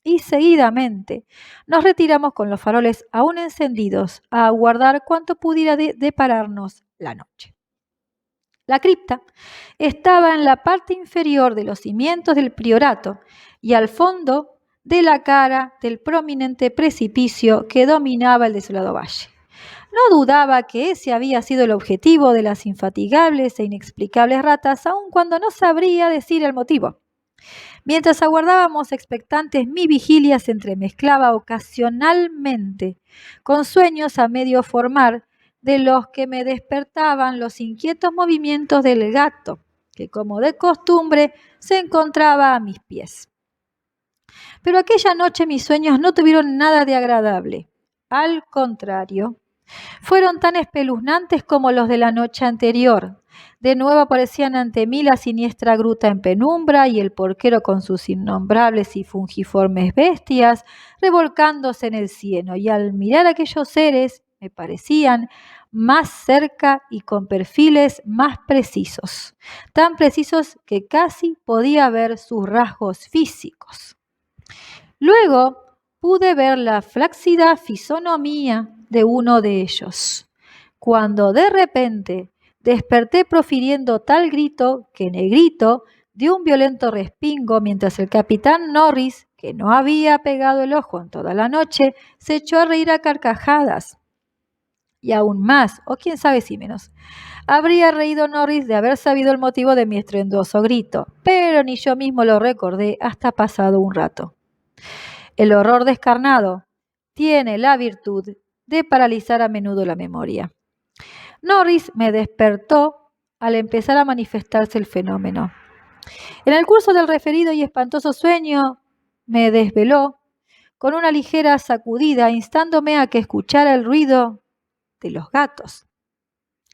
Y seguidamente nos retiramos con los faroles aún encendidos a aguardar cuanto pudiera depararnos la noche. La cripta estaba en la parte inferior de los cimientos del priorato y al fondo de la cara del prominente precipicio que dominaba el desolado valle. No dudaba que ese había sido el objetivo de las infatigables e inexplicables ratas, aun cuando no sabría decir el motivo. Mientras aguardábamos expectantes, mi vigilia se entremezclaba ocasionalmente con sueños a medio formar, de los que me despertaban los inquietos movimientos del gato, que como de costumbre se encontraba a mis pies. Pero aquella noche mis sueños no tuvieron nada de agradable. Al contrario, fueron tan espeluznantes como los de la noche anterior. De nuevo aparecían ante mí la siniestra gruta en penumbra y el porquero con sus innombrables y fungiformes bestias revolcándose en el cieno, y al mirar aquellos seres me parecían más cerca y con perfiles más precisos, tan precisos que casi podía ver sus rasgos físicos. Luego pude ver la flácida fisonomía de uno de ellos, cuando de repente desperté profiriendo tal grito que Negrito dio un violento respingo mientras el capitán Norris, que no había pegado el ojo en toda la noche, se echó a reír a carcajadas. Y aún más, o quién sabe si menos, habría reído Norris de haber sabido el motivo de mi estruendoso grito, pero ni yo mismo lo recordé hasta pasado un rato. El horror descarnado tiene la virtud de paralizar a menudo la memoria. Norris me despertó al empezar a manifestarse el fenómeno. En el curso del referido y espantoso sueño me desveló con una ligera sacudida, instándome a que escuchara el ruido de los gatos.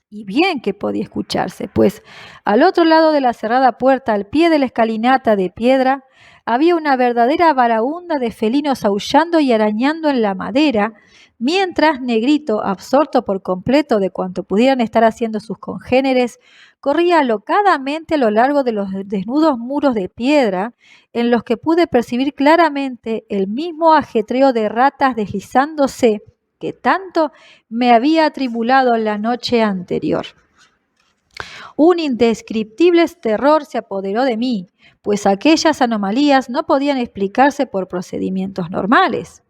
Y bien que podía escucharse, pues al otro lado de la cerrada puerta, al pie de la escalinata de piedra, había una verdadera varaunda de felinos aullando y arañando en la madera, mientras Negrito, absorto por completo de cuanto pudieran estar haciendo sus congéneres, corría alocadamente a lo largo de los desnudos muros de piedra, en los que pude percibir claramente el mismo ajetreo de ratas deslizándose que tanto me había atribulado la noche anterior. Un indescriptible terror se apoderó de mí, pues aquellas anomalías no podían explicarse por procedimientos normales.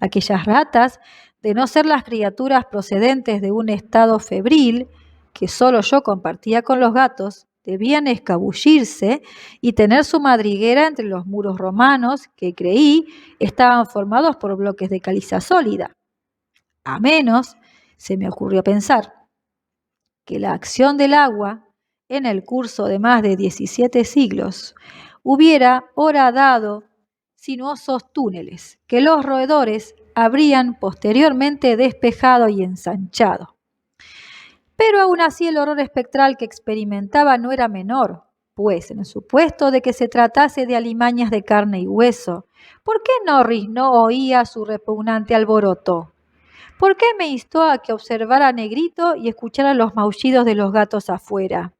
Aquellas ratas, de no ser las criaturas procedentes de un estado febril, que solo yo compartía con los gatos, debían escabullirse y tener su madriguera entre los muros romanos que creí estaban formados por bloques de caliza sólida. A menos, se me ocurrió pensar, que la acción del agua en el curso de más de 17 siglos hubiera horadado sinuosos túneles que los roedores habrían posteriormente despejado y ensanchado. Pero aún así el horror espectral que experimentaba no era menor, pues en el supuesto de que se tratase de alimañas de carne y hueso, ¿por qué Norris no oía su repugnante alboroto? ¿Por qué me instó a que observara a Negrito y escuchara los maullidos de los gatos afuera?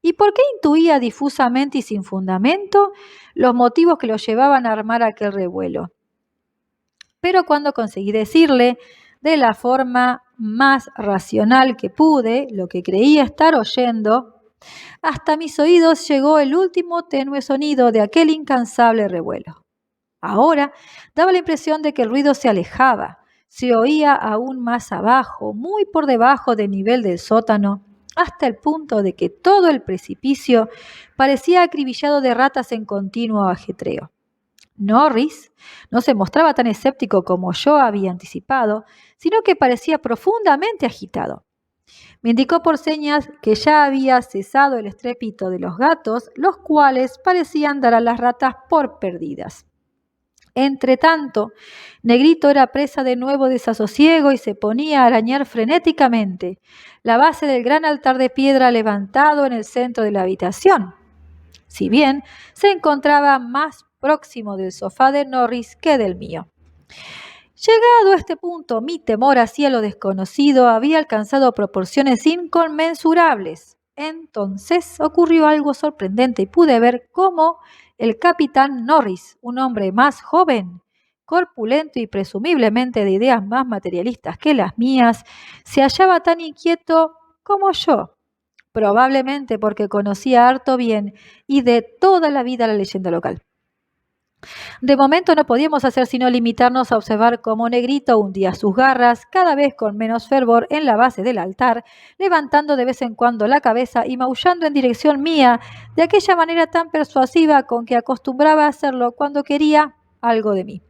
¿Y por qué intuía difusamente y sin fundamento los motivos que lo llevaban a armar aquel revuelo? Pero cuando conseguí decirle, de la forma más racional que pude, lo que creía estar oyendo, hasta mis oídos llegó el último tenue sonido de aquel incansable revuelo. Ahora daba la impresión de que el ruido se alejaba, se oía aún más abajo, muy por debajo del nivel del sótano, hasta el punto de que todo el precipicio parecía acribillado de ratas en continuo ajetreo. Norris no se mostraba tan escéptico como yo había anticipado, sino que parecía profundamente agitado. Me indicó por señas que ya había cesado el estrépito de los gatos, los cuales parecían dar a las ratas por perdidas. Entretanto, Negrito era presa de nuevo desasosiego y se ponía a arañar frenéticamente la base del gran altar de piedra levantado en el centro de la habitación. Si bien se encontraba más próximo del sofá de Norris que del mío. Llegado a este punto, mi temor hacia lo desconocido había alcanzado proporciones inconmensurables. Entonces ocurrió algo sorprendente y pude ver cómo el capitán Norris, un hombre más joven, corpulento y presumiblemente de ideas más materialistas que las mías, se hallaba tan inquieto como yo, probablemente porque conocía harto bien y de toda la vida la leyenda local. De momento no podíamos hacer sino limitarnos a observar cómo Negrito hundía sus garras, cada vez con menos fervor, en la base del altar, levantando de vez en cuando la cabeza y maullando en dirección mía de aquella manera tan persuasiva con que acostumbraba a hacerlo cuando quería algo de mí.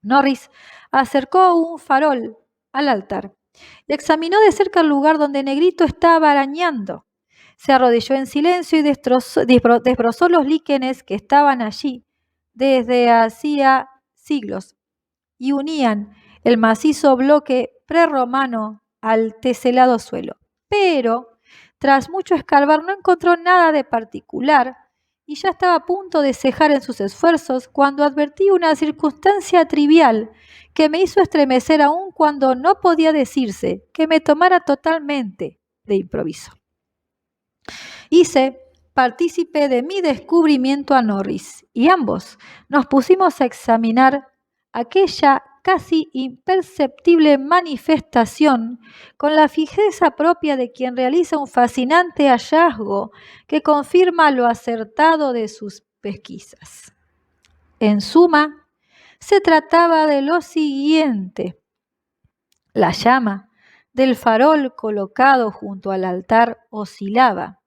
Norris acercó un farol al altar y examinó de cerca el lugar donde Negrito estaba arañando. Se arrodilló en silencio y desbrozó los líquenes que estaban allí desde hacía siglos y unían el macizo bloque prerromano al teselado suelo. Pero, tras mucho escarbar, no encontró nada de particular y ya estaba a punto de cejar en sus esfuerzos cuando advertí una circunstancia trivial que me hizo estremecer aun cuando no podía decirse que me tomara totalmente de improviso. Hice partícipe de mi descubrimiento a Norris y ambos nos pusimos a examinar aquella casi imperceptible manifestación con la fijeza propia de quien realiza un fascinante hallazgo que confirma lo acertado de sus pesquisas. En suma, se trataba de lo siguiente. La llama del farol colocado junto al altar oscilaba,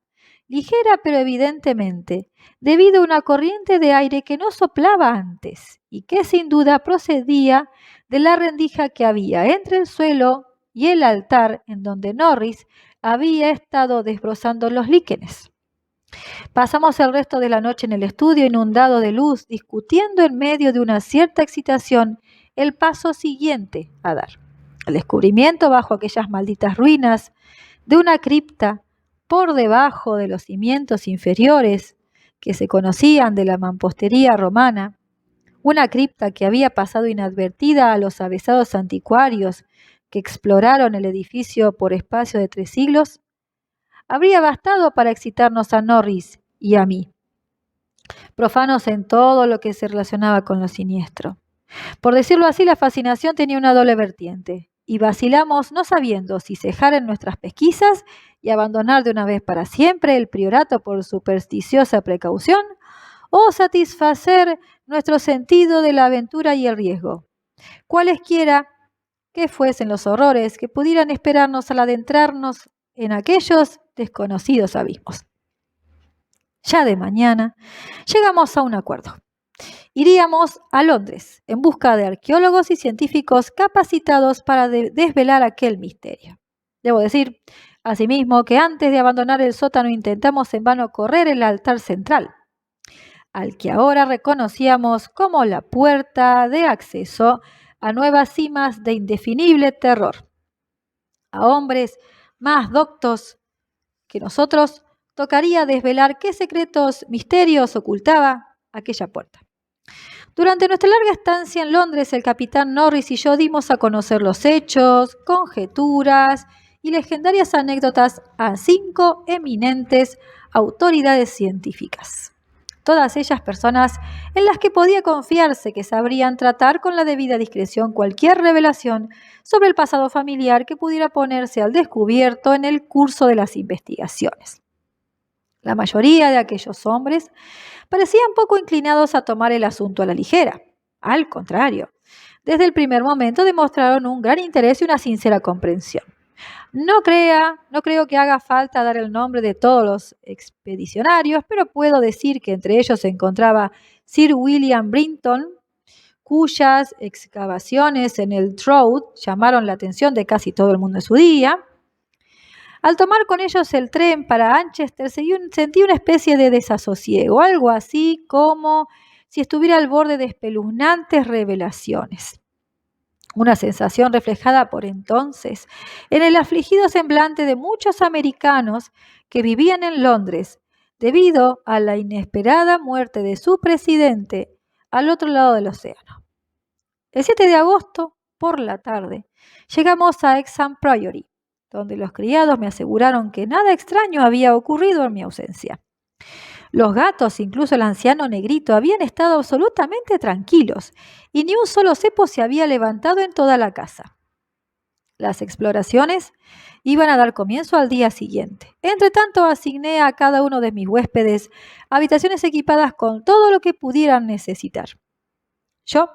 ligera pero evidentemente, debido a una corriente de aire que no soplaba antes y que sin duda procedía de la rendija que había entre el suelo y el altar en donde Norris había estado desbrozando los líquenes. Pasamos el resto de la noche en el estudio inundado de luz, discutiendo en medio de una cierta excitación el paso siguiente a dar. El descubrimiento bajo aquellas malditas ruinas de una cripta por debajo de los cimientos inferiores que se conocían de la mampostería romana, una cripta que había pasado inadvertida a los avesados anticuarios que exploraron el edificio por espacio de 3 siglos, habría bastado para excitarnos a Norris y a mí, profanos en todo lo que se relacionaba con lo siniestro. Por decirlo así, la fascinación tenía una doble vertiente, y vacilamos no sabiendo si cejar en nuestras pesquisas y abandonar de una vez para siempre el priorato por supersticiosa precaución, o satisfacer nuestro sentido de la aventura y el riesgo, cualesquiera que fuesen los horrores que pudieran esperarnos al adentrarnos en aquellos desconocidos abismos. Ya de mañana, llegamos a un acuerdo. Iríamos a Londres en busca de arqueólogos y científicos capacitados para desvelar aquel misterio. Debo decir, asimismo, que antes de abandonar el sótano intentamos en vano correr el altar central, al que ahora reconocíamos como la puerta de acceso a nuevas cimas de indefinible terror. A hombres más doctos que nosotros tocaría desvelar qué secretos, misterios ocultaba aquella puerta. Durante nuestra larga estancia en Londres, el capitán Norris y yo dimos a conocer los hechos, conjeturas y legendarias anécdotas a 5 eminentes autoridades científicas. Todas ellas personas en las que podía confiarse que sabrían tratar con la debida discreción cualquier revelación sobre el pasado familiar que pudiera ponerse al descubierto en el curso de las investigaciones. La mayoría de aquellos hombres parecían poco inclinados a tomar el asunto a la ligera. Al contrario, desde el primer momento demostraron un gran interés y una sincera comprensión. No creo que haga falta dar el nombre de todos los expedicionarios, pero puedo decir que entre ellos se encontraba Sir William Brinton, cuyas excavaciones en el Trout llamaron la atención de casi todo el mundo en su día. Al tomar con ellos el tren para Manchester, sentí una especie de desasosiego, algo así como si estuviera al borde de espeluznantes revelaciones. Una sensación reflejada por entonces en el afligido semblante de muchos americanos que vivían en Londres debido a la inesperada muerte de su presidente al otro lado del océano. El 7 de agosto, por la tarde, llegamos a Hexham Priory, donde los criados me aseguraron que nada extraño había ocurrido en mi ausencia. Los gatos, incluso el anciano negrito, habían estado absolutamente tranquilos y ni un solo cepo se había levantado en toda la casa. Las exploraciones iban a dar comienzo al día siguiente. Entre tanto, asigné a cada uno de mis huéspedes habitaciones equipadas con todo lo que pudieran necesitar. Yo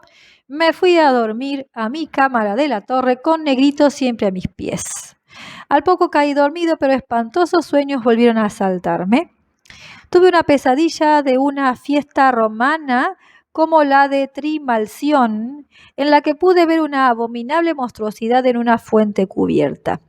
me fui a dormir a mi cámara de la torre con Negrito siempre a mis pies. Al poco caí dormido, pero espantosos sueños volvieron a asaltarme. Tuve una pesadilla de una fiesta romana como la de Trimalción, en la que pude ver una abominable monstruosidad en una fuente cubierta.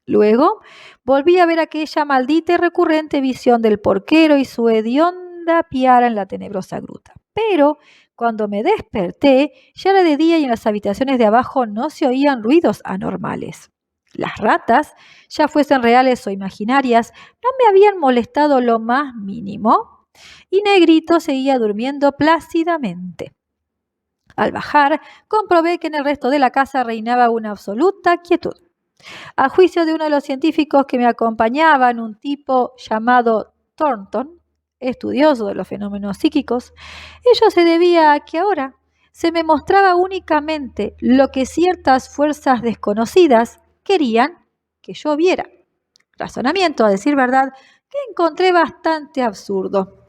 Luego volví a ver aquella maldita y recurrente visión del porquero y su hedionda piara en la tenebrosa gruta. Pero cuando me desperté, ya era de día y en las habitaciones de abajo no se oían ruidos anormales. Las ratas, ya fuesen reales o imaginarias, no me habían molestado lo más mínimo, y Negrito seguía durmiendo plácidamente. Al bajar, comprobé que en el resto de la casa reinaba una absoluta quietud. A juicio de uno de los científicos que me acompañaban, un tipo llamado Thornton, estudioso de los fenómenos psíquicos, ello se debía a que ahora se me mostraba únicamente lo que ciertas fuerzas desconocidas querían que yo viera. Razonamiento, a decir verdad, que encontré bastante absurdo.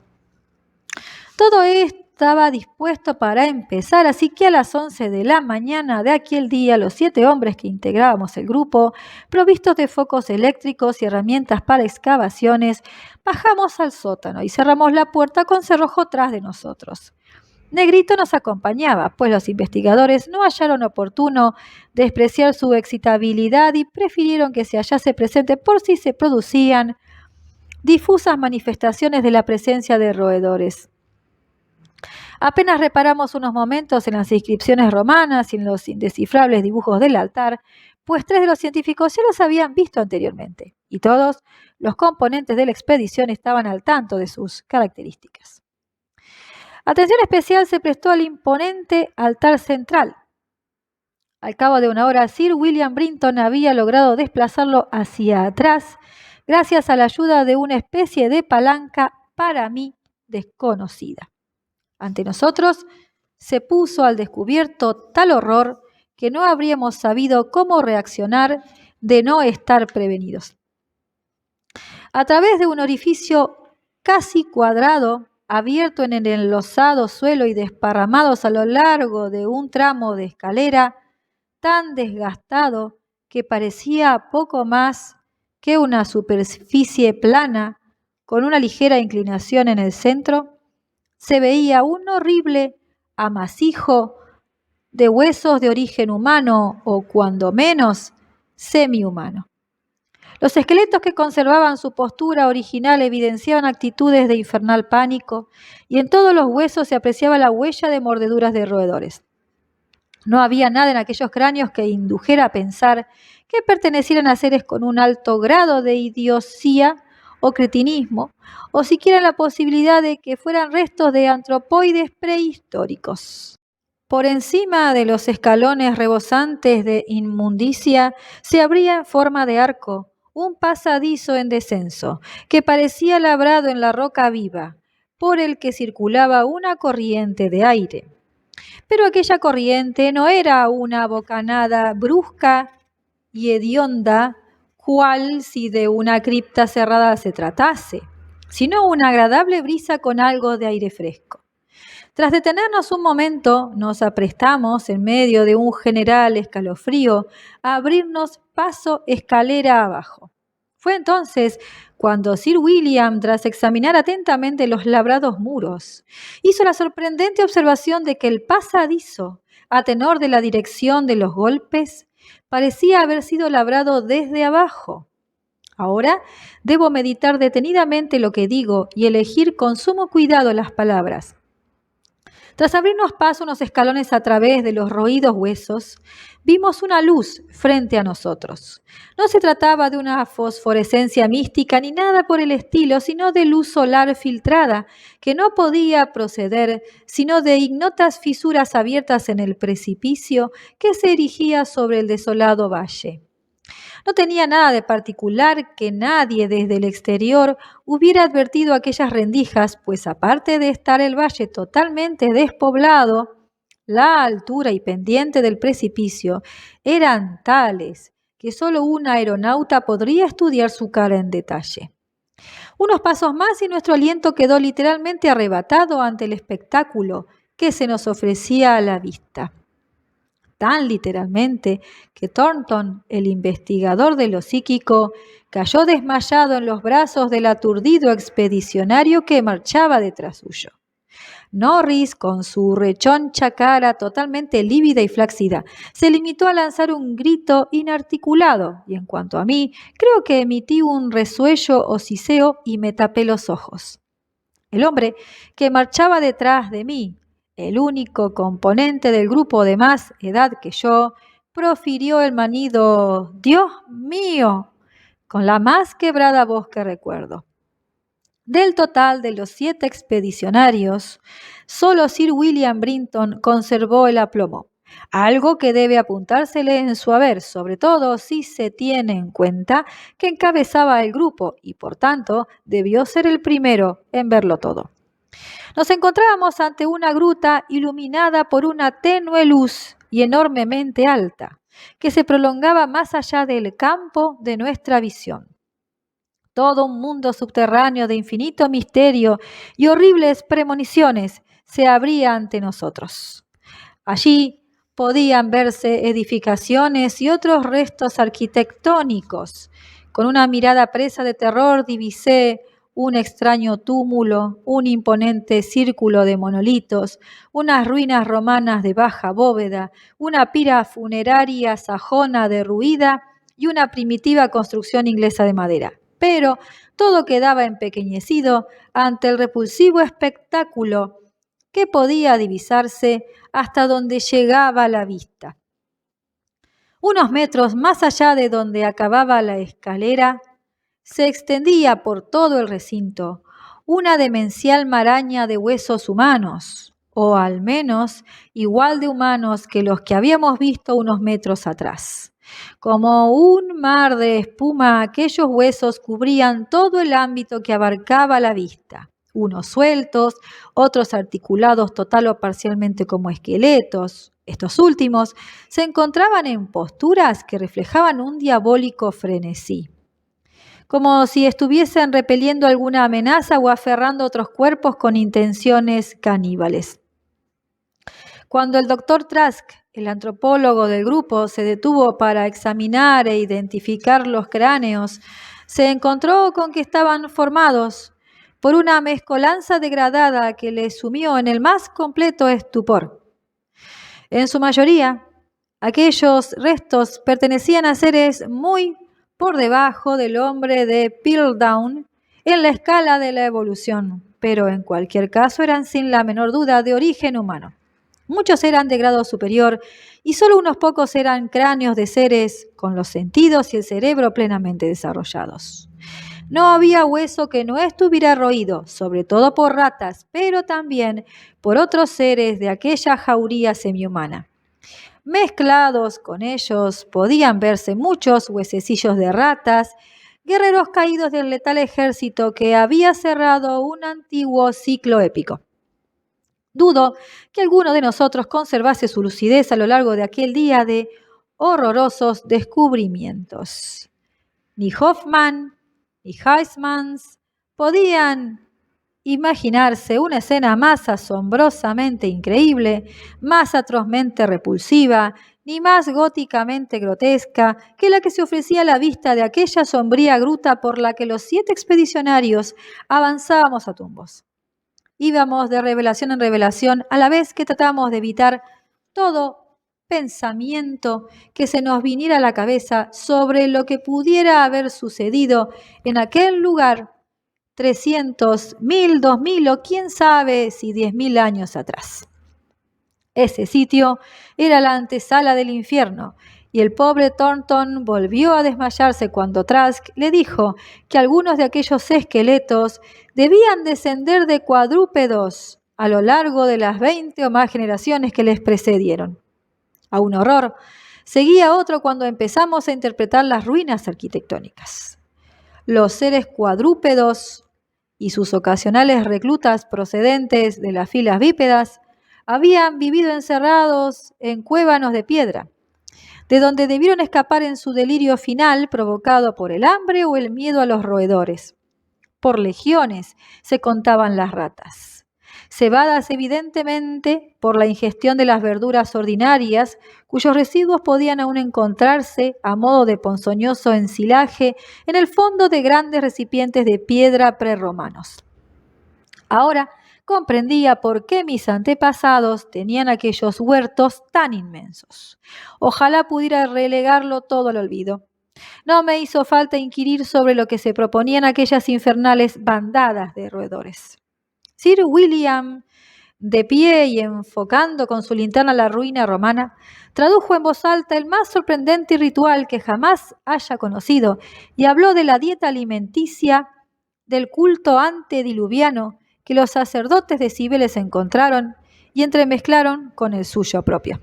Todo estaba dispuesto para empezar, así que a las 11 de la mañana de aquel día, los 7 hombres que integrábamos el grupo, provistos de focos eléctricos y herramientas para excavaciones, bajamos al sótano y cerramos la puerta con cerrojo tras de nosotros. Negrito nos acompañaba, pues los investigadores no hallaron oportuno despreciar su excitabilidad y prefirieron que se hallase presente por si se producían difusas manifestaciones de la presencia de roedores. Apenas reparamos unos momentos en las inscripciones romanas y en los indescifrables dibujos del altar, pues 3 de los científicos ya los habían visto anteriormente, y todos los componentes de la expedición estaban al tanto de sus características. Atención especial se prestó al imponente altar central. Al cabo de una hora, Sir William Brinton había logrado desplazarlo hacia atrás gracias a la ayuda de una especie de palanca para mí desconocida. Ante nosotros se puso al descubierto tal horror que no habríamos sabido cómo reaccionar de no estar prevenidos. A través de un orificio casi cuadrado, abierto en el enlosado suelo y desparramados a lo largo de un tramo de escalera tan desgastado que parecía poco más que una superficie plana, con una ligera inclinación en el centro, se veía un horrible amasijo de huesos de origen humano o, cuando menos, semi-humano. Los esqueletos que conservaban su postura original evidenciaban actitudes de infernal pánico, y en todos los huesos se apreciaba la huella de mordeduras de roedores. No había nada en aquellos cráneos que indujera a pensar que pertenecieran a seres con un alto grado de idiosía o cretinismo, o siquiera la posibilidad de que fueran restos de antropoides prehistóricos. Por encima de los escalones rebosantes de inmundicia se abría en forma de arco un pasadizo en descenso, que parecía labrado en la roca viva, por el que circulaba una corriente de aire. Pero aquella corriente no era una bocanada brusca y hedionda, cual si de una cripta cerrada se tratase, sino una agradable brisa con algo de aire fresco. Tras detenernos un momento, nos aprestamos, en medio de un general escalofrío, a abrirnos paso escalera abajo. Fue entonces cuando Sir William, tras examinar atentamente los labrados muros, hizo la sorprendente observación de que el pasadizo, a tenor de la dirección de los golpes, parecía haber sido labrado desde abajo. Ahora debo meditar detenidamente lo que digo y elegir con sumo cuidado las palabras. Tras abrirnos paso unos escalones a través de los roídos huesos, vimos una luz frente a nosotros. No se trataba de una fosforescencia mística ni nada por el estilo, sino de luz solar filtrada, que no podía proceder sino de ignotas fisuras abiertas en el precipicio que se erigía sobre el desolado valle. No tenía nada de particular que nadie desde el exterior hubiera advertido aquellas rendijas, pues aparte de estar el valle totalmente despoblado, la altura y pendiente del precipicio eran tales que solo un aeronauta podría estudiar su cara en detalle. Unos pasos más y nuestro aliento quedó literalmente arrebatado ante el espectáculo que se nos ofrecía a la vista. Tan literalmente que Thornton, el investigador de lo psíquico, cayó desmayado en los brazos del aturdido expedicionario que marchaba detrás suyo. Norris, con su rechoncha cara totalmente lívida y flácida, se limitó a lanzar un grito inarticulado, y en cuanto a mí, creo que emití un resuello o siseo y me tapé los ojos. El hombre que marchaba detrás de mí, el único componente del grupo de más edad que yo, profirió el manido «¡Dios mío!» con la más quebrada voz que recuerdo. Del total de los 7 expedicionarios, solo Sir William Brinton conservó el aplomo, algo que debe apuntársele en su haber, sobre todo si se tiene en cuenta que encabezaba el grupo y, por tanto, debió ser el primero en verlo todo. Nos encontrábamos ante una gruta iluminada por una tenue luz y enormemente alta, que se prolongaba más allá del campo de nuestra visión. Todo un mundo subterráneo de infinito misterio y horribles premoniciones se abría ante nosotros. Allí podían verse edificaciones y otros restos arquitectónicos. Con una mirada presa de terror divisé un extraño túmulo, un imponente círculo de monolitos, unas ruinas romanas de baja bóveda, una pira funeraria sajona derruida y una primitiva construcción inglesa de madera. Pero todo quedaba empequeñecido ante el repulsivo espectáculo que podía divisarse hasta donde llegaba la vista. Unos metros más allá de donde acababa la escalera, se extendía por todo el recinto una demencial maraña de huesos humanos, o al menos igual de humanos que los que habíamos visto unos metros atrás. Como un mar de espuma, aquellos huesos cubrían todo el ámbito que abarcaba la vista, unos sueltos, otros articulados total o parcialmente como esqueletos. Estos últimos se encontraban en posturas que reflejaban un diabólico frenesí, como si estuviesen repeliendo alguna amenaza o aferrando otros cuerpos con intenciones caníbales. Cuando el doctor Trask, el antropólogo del grupo, se detuvo para examinar e identificar los cráneos, se encontró con que estaban formados por una mezcolanza degradada que les sumió en el más completo estupor. En su mayoría, aquellos restos pertenecían a seres muy por debajo del hombre de Piltdown en la escala de la evolución, pero en cualquier caso eran sin la menor duda de origen humano. Muchos eran de grado superior y solo unos pocos eran cráneos de seres con los sentidos y el cerebro plenamente desarrollados. No había hueso que no estuviera roído, sobre todo por ratas, pero también por otros seres de aquella jauría semihumana. Mezclados con ellos podían verse muchos huesecillos de ratas, guerreros caídos del letal ejército que había cerrado un antiguo ciclo épico. Dudo que alguno de nosotros conservase su lucidez a lo largo de aquel día de horrorosos descubrimientos. Ni Hoffman ni Heismans podían imaginarse una escena más asombrosamente increíble, más atrozmente repulsiva, ni más góticamente grotesca que la que se ofrecía a la vista de aquella sombría gruta por la que los 7 expedicionarios avanzábamos a tumbos. Íbamos de revelación en revelación a la vez que tratábamos de evitar todo pensamiento que se nos viniera a la cabeza sobre lo que pudiera haber sucedido en aquel lugar 300, 1000, 2000 o quién sabe si 10.000 años atrás. Ese sitio era la antesala del infierno y el pobre Thornton volvió a desmayarse cuando Trask le dijo que algunos de aquellos esqueletos debían descender de cuadrúpedos a lo largo de las 20 o más generaciones que les precedieron. A un horror seguía otro cuando empezamos a interpretar las ruinas arquitectónicas. Los seres cuadrúpedos y sus ocasionales reclutas procedentes de las filas bípedas habían vivido encerrados en cuévanos de piedra, de donde debieron escapar en su delirio final provocado por el hambre o el miedo a los roedores. Por legiones se contaban las ratas, cebadas evidentemente por la ingestión de las verduras ordinarias, cuyos residuos podían aún encontrarse a modo de ponzoñoso ensilaje en el fondo de grandes recipientes de piedra prerromanos. Ahora comprendía por qué mis antepasados tenían aquellos huertos tan inmensos. Ojalá pudiera relegarlo todo al olvido. No me hizo falta inquirir sobre lo que se proponían aquellas infernales bandadas de roedores. Sir William, de pie y enfocando con su linterna la ruina romana, tradujo en voz alta el más sorprendente ritual que jamás haya conocido y habló de la dieta alimenticia del culto antediluviano que los sacerdotes de Cibeles encontraron y entremezclaron con el suyo propio.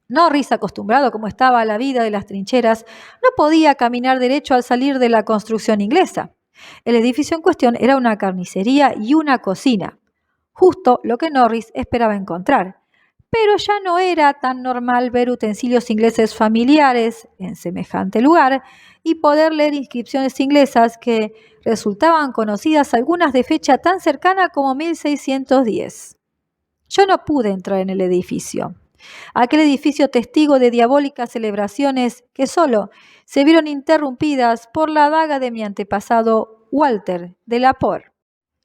Norris, acostumbrado como estaba a la vida de las trincheras, no podía caminar derecho al salir de la construcción inglesa. El edificio en cuestión era una carnicería y una cocina, justo lo que Norris esperaba encontrar. Pero ya no era tan normal ver utensilios ingleses familiares en semejante lugar y poder leer inscripciones inglesas que resultaban conocidas algunas de fecha tan cercana como 1610. Yo no pude entrar en el edificio. Aquel edificio testigo de diabólicas celebraciones que solo se vieron interrumpidas por la daga de mi antepasado Walter de la Poer.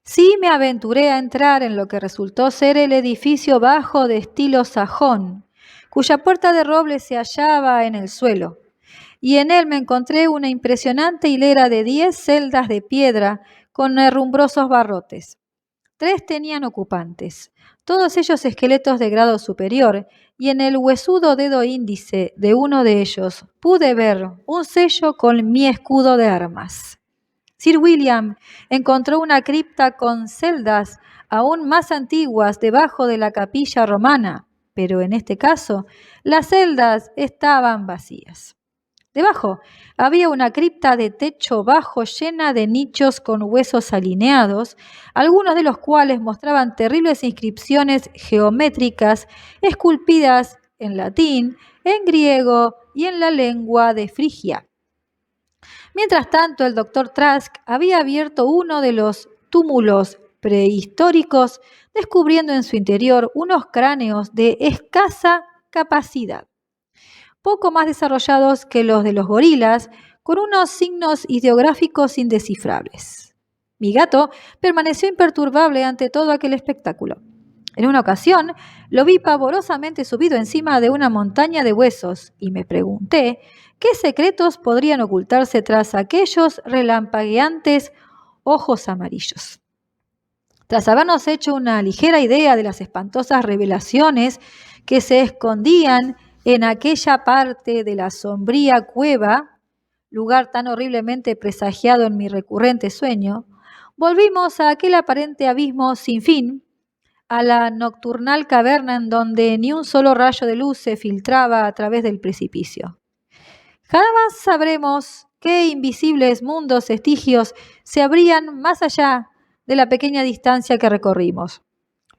Sí me aventuré a entrar en lo que resultó ser el edificio bajo de estilo sajón, cuya puerta de roble se hallaba en el suelo, y en él me encontré una impresionante hilera de 10 celdas de piedra con herrumbrosos barrotes. 3 tenían ocupantes, todos ellos esqueletos de grado superior, y en el huesudo dedo índice de uno de ellos pude ver un sello con mi escudo de armas. Sir William encontró una cripta con celdas aún más antiguas debajo de la capilla romana, pero en este caso las celdas estaban vacías. Debajo había una cripta de techo bajo llena de nichos con huesos alineados, algunos de los cuales mostraban terribles inscripciones geométricas esculpidas en latín, en griego y en la lengua de Frigia. Mientras tanto, el doctor Trask había abierto uno de los túmulos prehistóricos, descubriendo en su interior unos cráneos de escasa capacidad, poco más desarrollados que los de los gorilas, con unos signos ideográficos indescifrables. Mi gato permaneció imperturbable ante todo aquel espectáculo. En una ocasión lo vi pavorosamente subido encima de una montaña de huesos y me pregunté qué secretos podrían ocultarse tras aquellos relampagueantes ojos amarillos. Tras habernos hecho una ligera idea de las espantosas revelaciones que se escondían en aquella parte de la sombría cueva, lugar tan horriblemente presagiado en mi recurrente sueño, volvimos a aquel aparente abismo sin fin, a la nocturnal caverna en donde ni un solo rayo de luz se filtraba a través del precipicio. Jamás sabremos qué invisibles mundos estigios se abrían más allá de la pequeña distancia que recorrimos,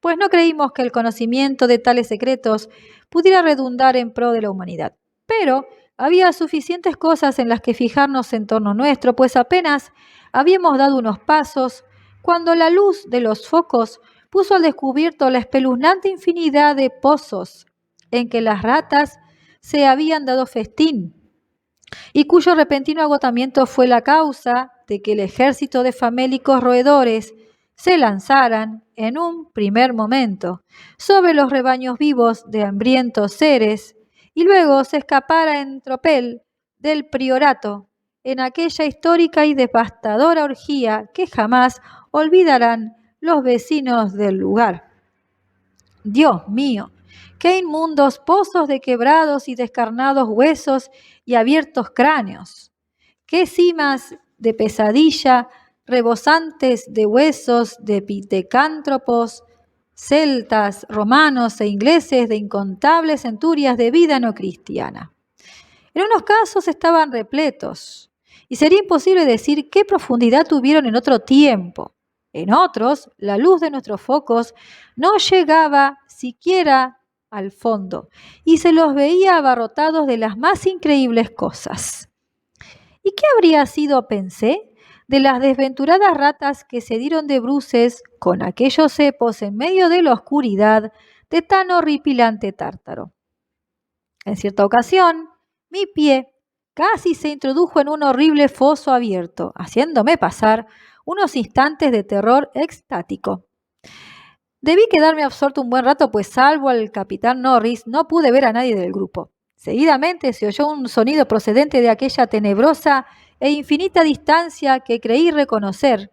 pues no creímos que el conocimiento de tales secretos pudiera redundar en pro de la humanidad. Pero había suficientes cosas en las que fijarnos en torno nuestro, pues apenas habíamos dado unos pasos cuando la luz de los focos puso al descubierto la espeluznante infinidad de pozos en que las ratas se habían dado festín y cuyo repentino agotamiento fue la causa de que el ejército de famélicos roedores se lanzaran en un primer momento sobre los rebaños vivos de hambrientos seres y luego se escapara en tropel del priorato en aquella histórica y devastadora orgía que jamás olvidarán los vecinos del lugar. Dios mío, qué inmundos pozos de quebrados y descarnados huesos y abiertos cráneos, qué cimas de pesadilla rebosantes de huesos de pitecántropos, celtas, romanos e ingleses de incontables centurias de vida no cristiana. En unos casos estaban repletos, y sería imposible decir qué profundidad tuvieron en otro tiempo. En otros, la luz de nuestros focos no llegaba siquiera al fondo, y se los veía abarrotados de las más increíbles cosas. ¿Y qué habría sido, pensé, de las desventuradas ratas que se dieron de bruces con aquellos cepos en medio de la oscuridad de tan horripilante tártaro? En cierta ocasión, mi pie casi se introdujo en un horrible foso abierto, haciéndome pasar unos instantes de terror extático. Debí quedarme absorto un buen rato, pues salvo al capitán Norris, no pude ver a nadie del grupo. Seguidamente se oyó un sonido procedente de aquella tenebrosa e infinita distancia que creí reconocer,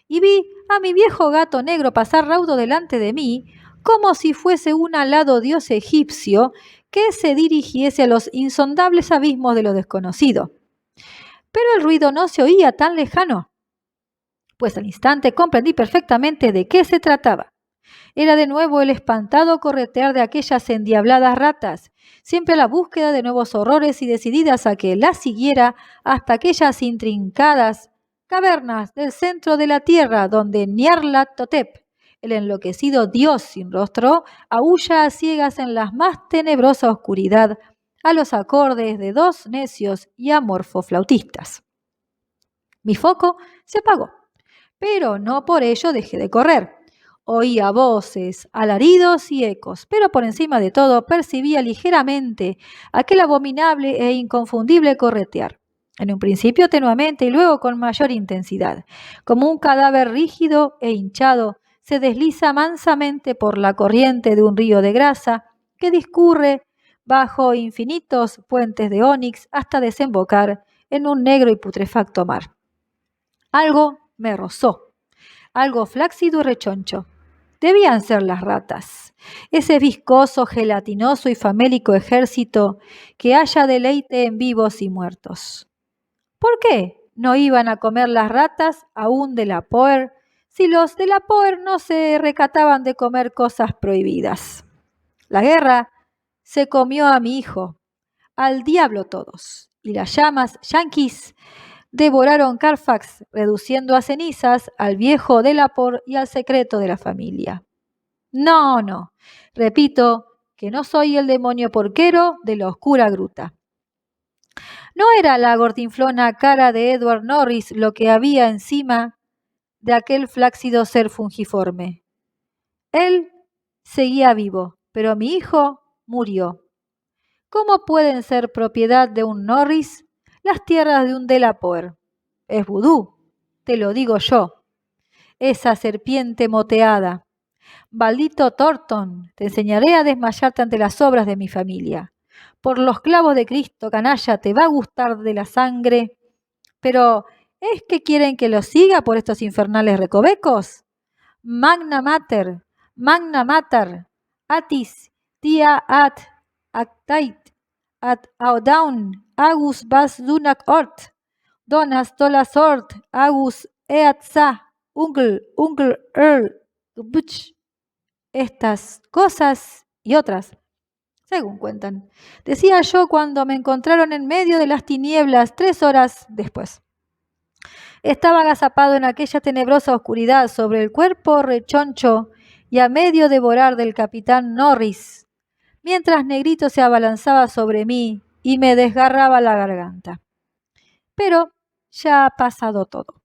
y vi a mi viejo gato negro pasar raudo delante de mí, como si fuese un alado dios egipcio que se dirigiese a los insondables abismos de lo desconocido. Pero el ruido no se oía tan lejano, pues al instante comprendí perfectamente de qué se trataba. Era de nuevo el espantado corretear de aquellas endiabladas ratas, siempre a la búsqueda de nuevos horrores y decididas a que las siguiera hasta aquellas intrincadas cavernas del centro de la tierra donde Nyarlathotep, el enloquecido dios sin rostro, aúlla a ciegas en la más tenebrosa oscuridad a los acordes de dos necios y amorfos flautistas. Mi foco se apagó, pero no por ello dejé de correr. Oía voces, alaridos y ecos, pero por encima de todo percibía ligeramente aquel abominable e inconfundible corretear. En un principio tenuamente y luego con mayor intensidad, como un cadáver rígido e hinchado se desliza mansamente por la corriente de un río de grasa que discurre bajo infinitos puentes de ónix hasta desembocar en un negro y putrefacto mar. Algo me rozó, algo flácido y rechoncho. Debían ser las ratas, ese viscoso, gelatinoso y famélico ejército que halla deleite en vivos y muertos. ¿Por qué no iban a comer las ratas aún de la Poer si los de la Poer no se recataban de comer cosas prohibidas? La guerra se comió a mi hijo, al diablo todos, y las llamas yanquis devoraron Carfax, reduciendo a cenizas al viejo Delaporte y al secreto de la familia. No, repito que no soy el demonio porquero de la oscura gruta. No era la gordinflona cara de Edward Norris lo que había encima de aquel flácido ser fungiforme. Él seguía vivo, pero mi hijo murió. ¿Cómo pueden ser propiedad de un Norris las tierras de un Delaporte? Es vudú, te lo digo yo. esa serpiente moteada. Maldito Thornton, te enseñaré a desmayarte ante las obras de mi familia. Por los clavos de Cristo, canalla, te va a gustar de la sangre. Pero, ¿es que quieren que lo siga por estos infernales recovecos? Magna mater, atis, dia ad actait, ad audaun, agus vas dunac ort, donas tolas ort, agus eatsa, ungl buch. Estas cosas y otras, según cuentan, decía yo cuando me encontraron en medio de las tinieblas 3 horas después. Estaba agazapado en aquella tenebrosa oscuridad sobre el cuerpo rechoncho y a medio devorar del capitán Norris, mientras Negrito se abalanzaba sobre mí y me desgarraba la garganta. Pero ya ha pasado todo.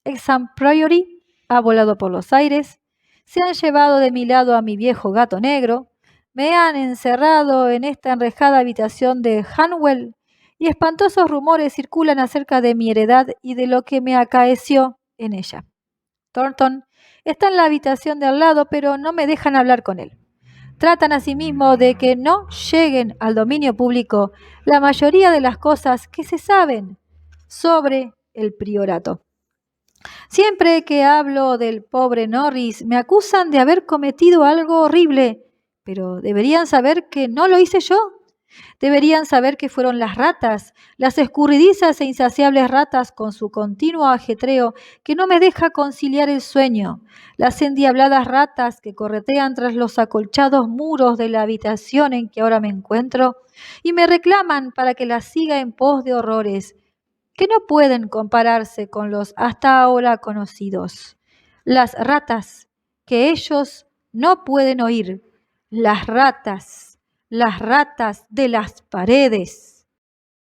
Exham Priory ha volado por los aires, se han llevado de mi lado a mi viejo gato negro, me han encerrado en esta enrejada habitación de Hanwell y espantosos rumores circulan acerca de mi heredad y de lo que me acaeció en ella. Thornton está en la habitación de al lado, pero no me dejan hablar con él. Tratan asimismo de que no lleguen al dominio público la mayoría de las cosas que se saben sobre el priorato. Siempre que hablo del pobre Norris, me acusan de haber cometido algo horrible, pero deberían saber que no lo hice yo. Deberían saber que fueron las ratas, las escurridizas e insaciables ratas con su continuo ajetreo que no me deja conciliar el sueño, las endiabladas ratas que corretean tras los acolchados muros de la habitación en que ahora me encuentro y me reclaman para que las siga en pos de horrores que no pueden compararse con los hasta ahora conocidos. Las ratas que ellos no pueden oír, las ratas de las paredes.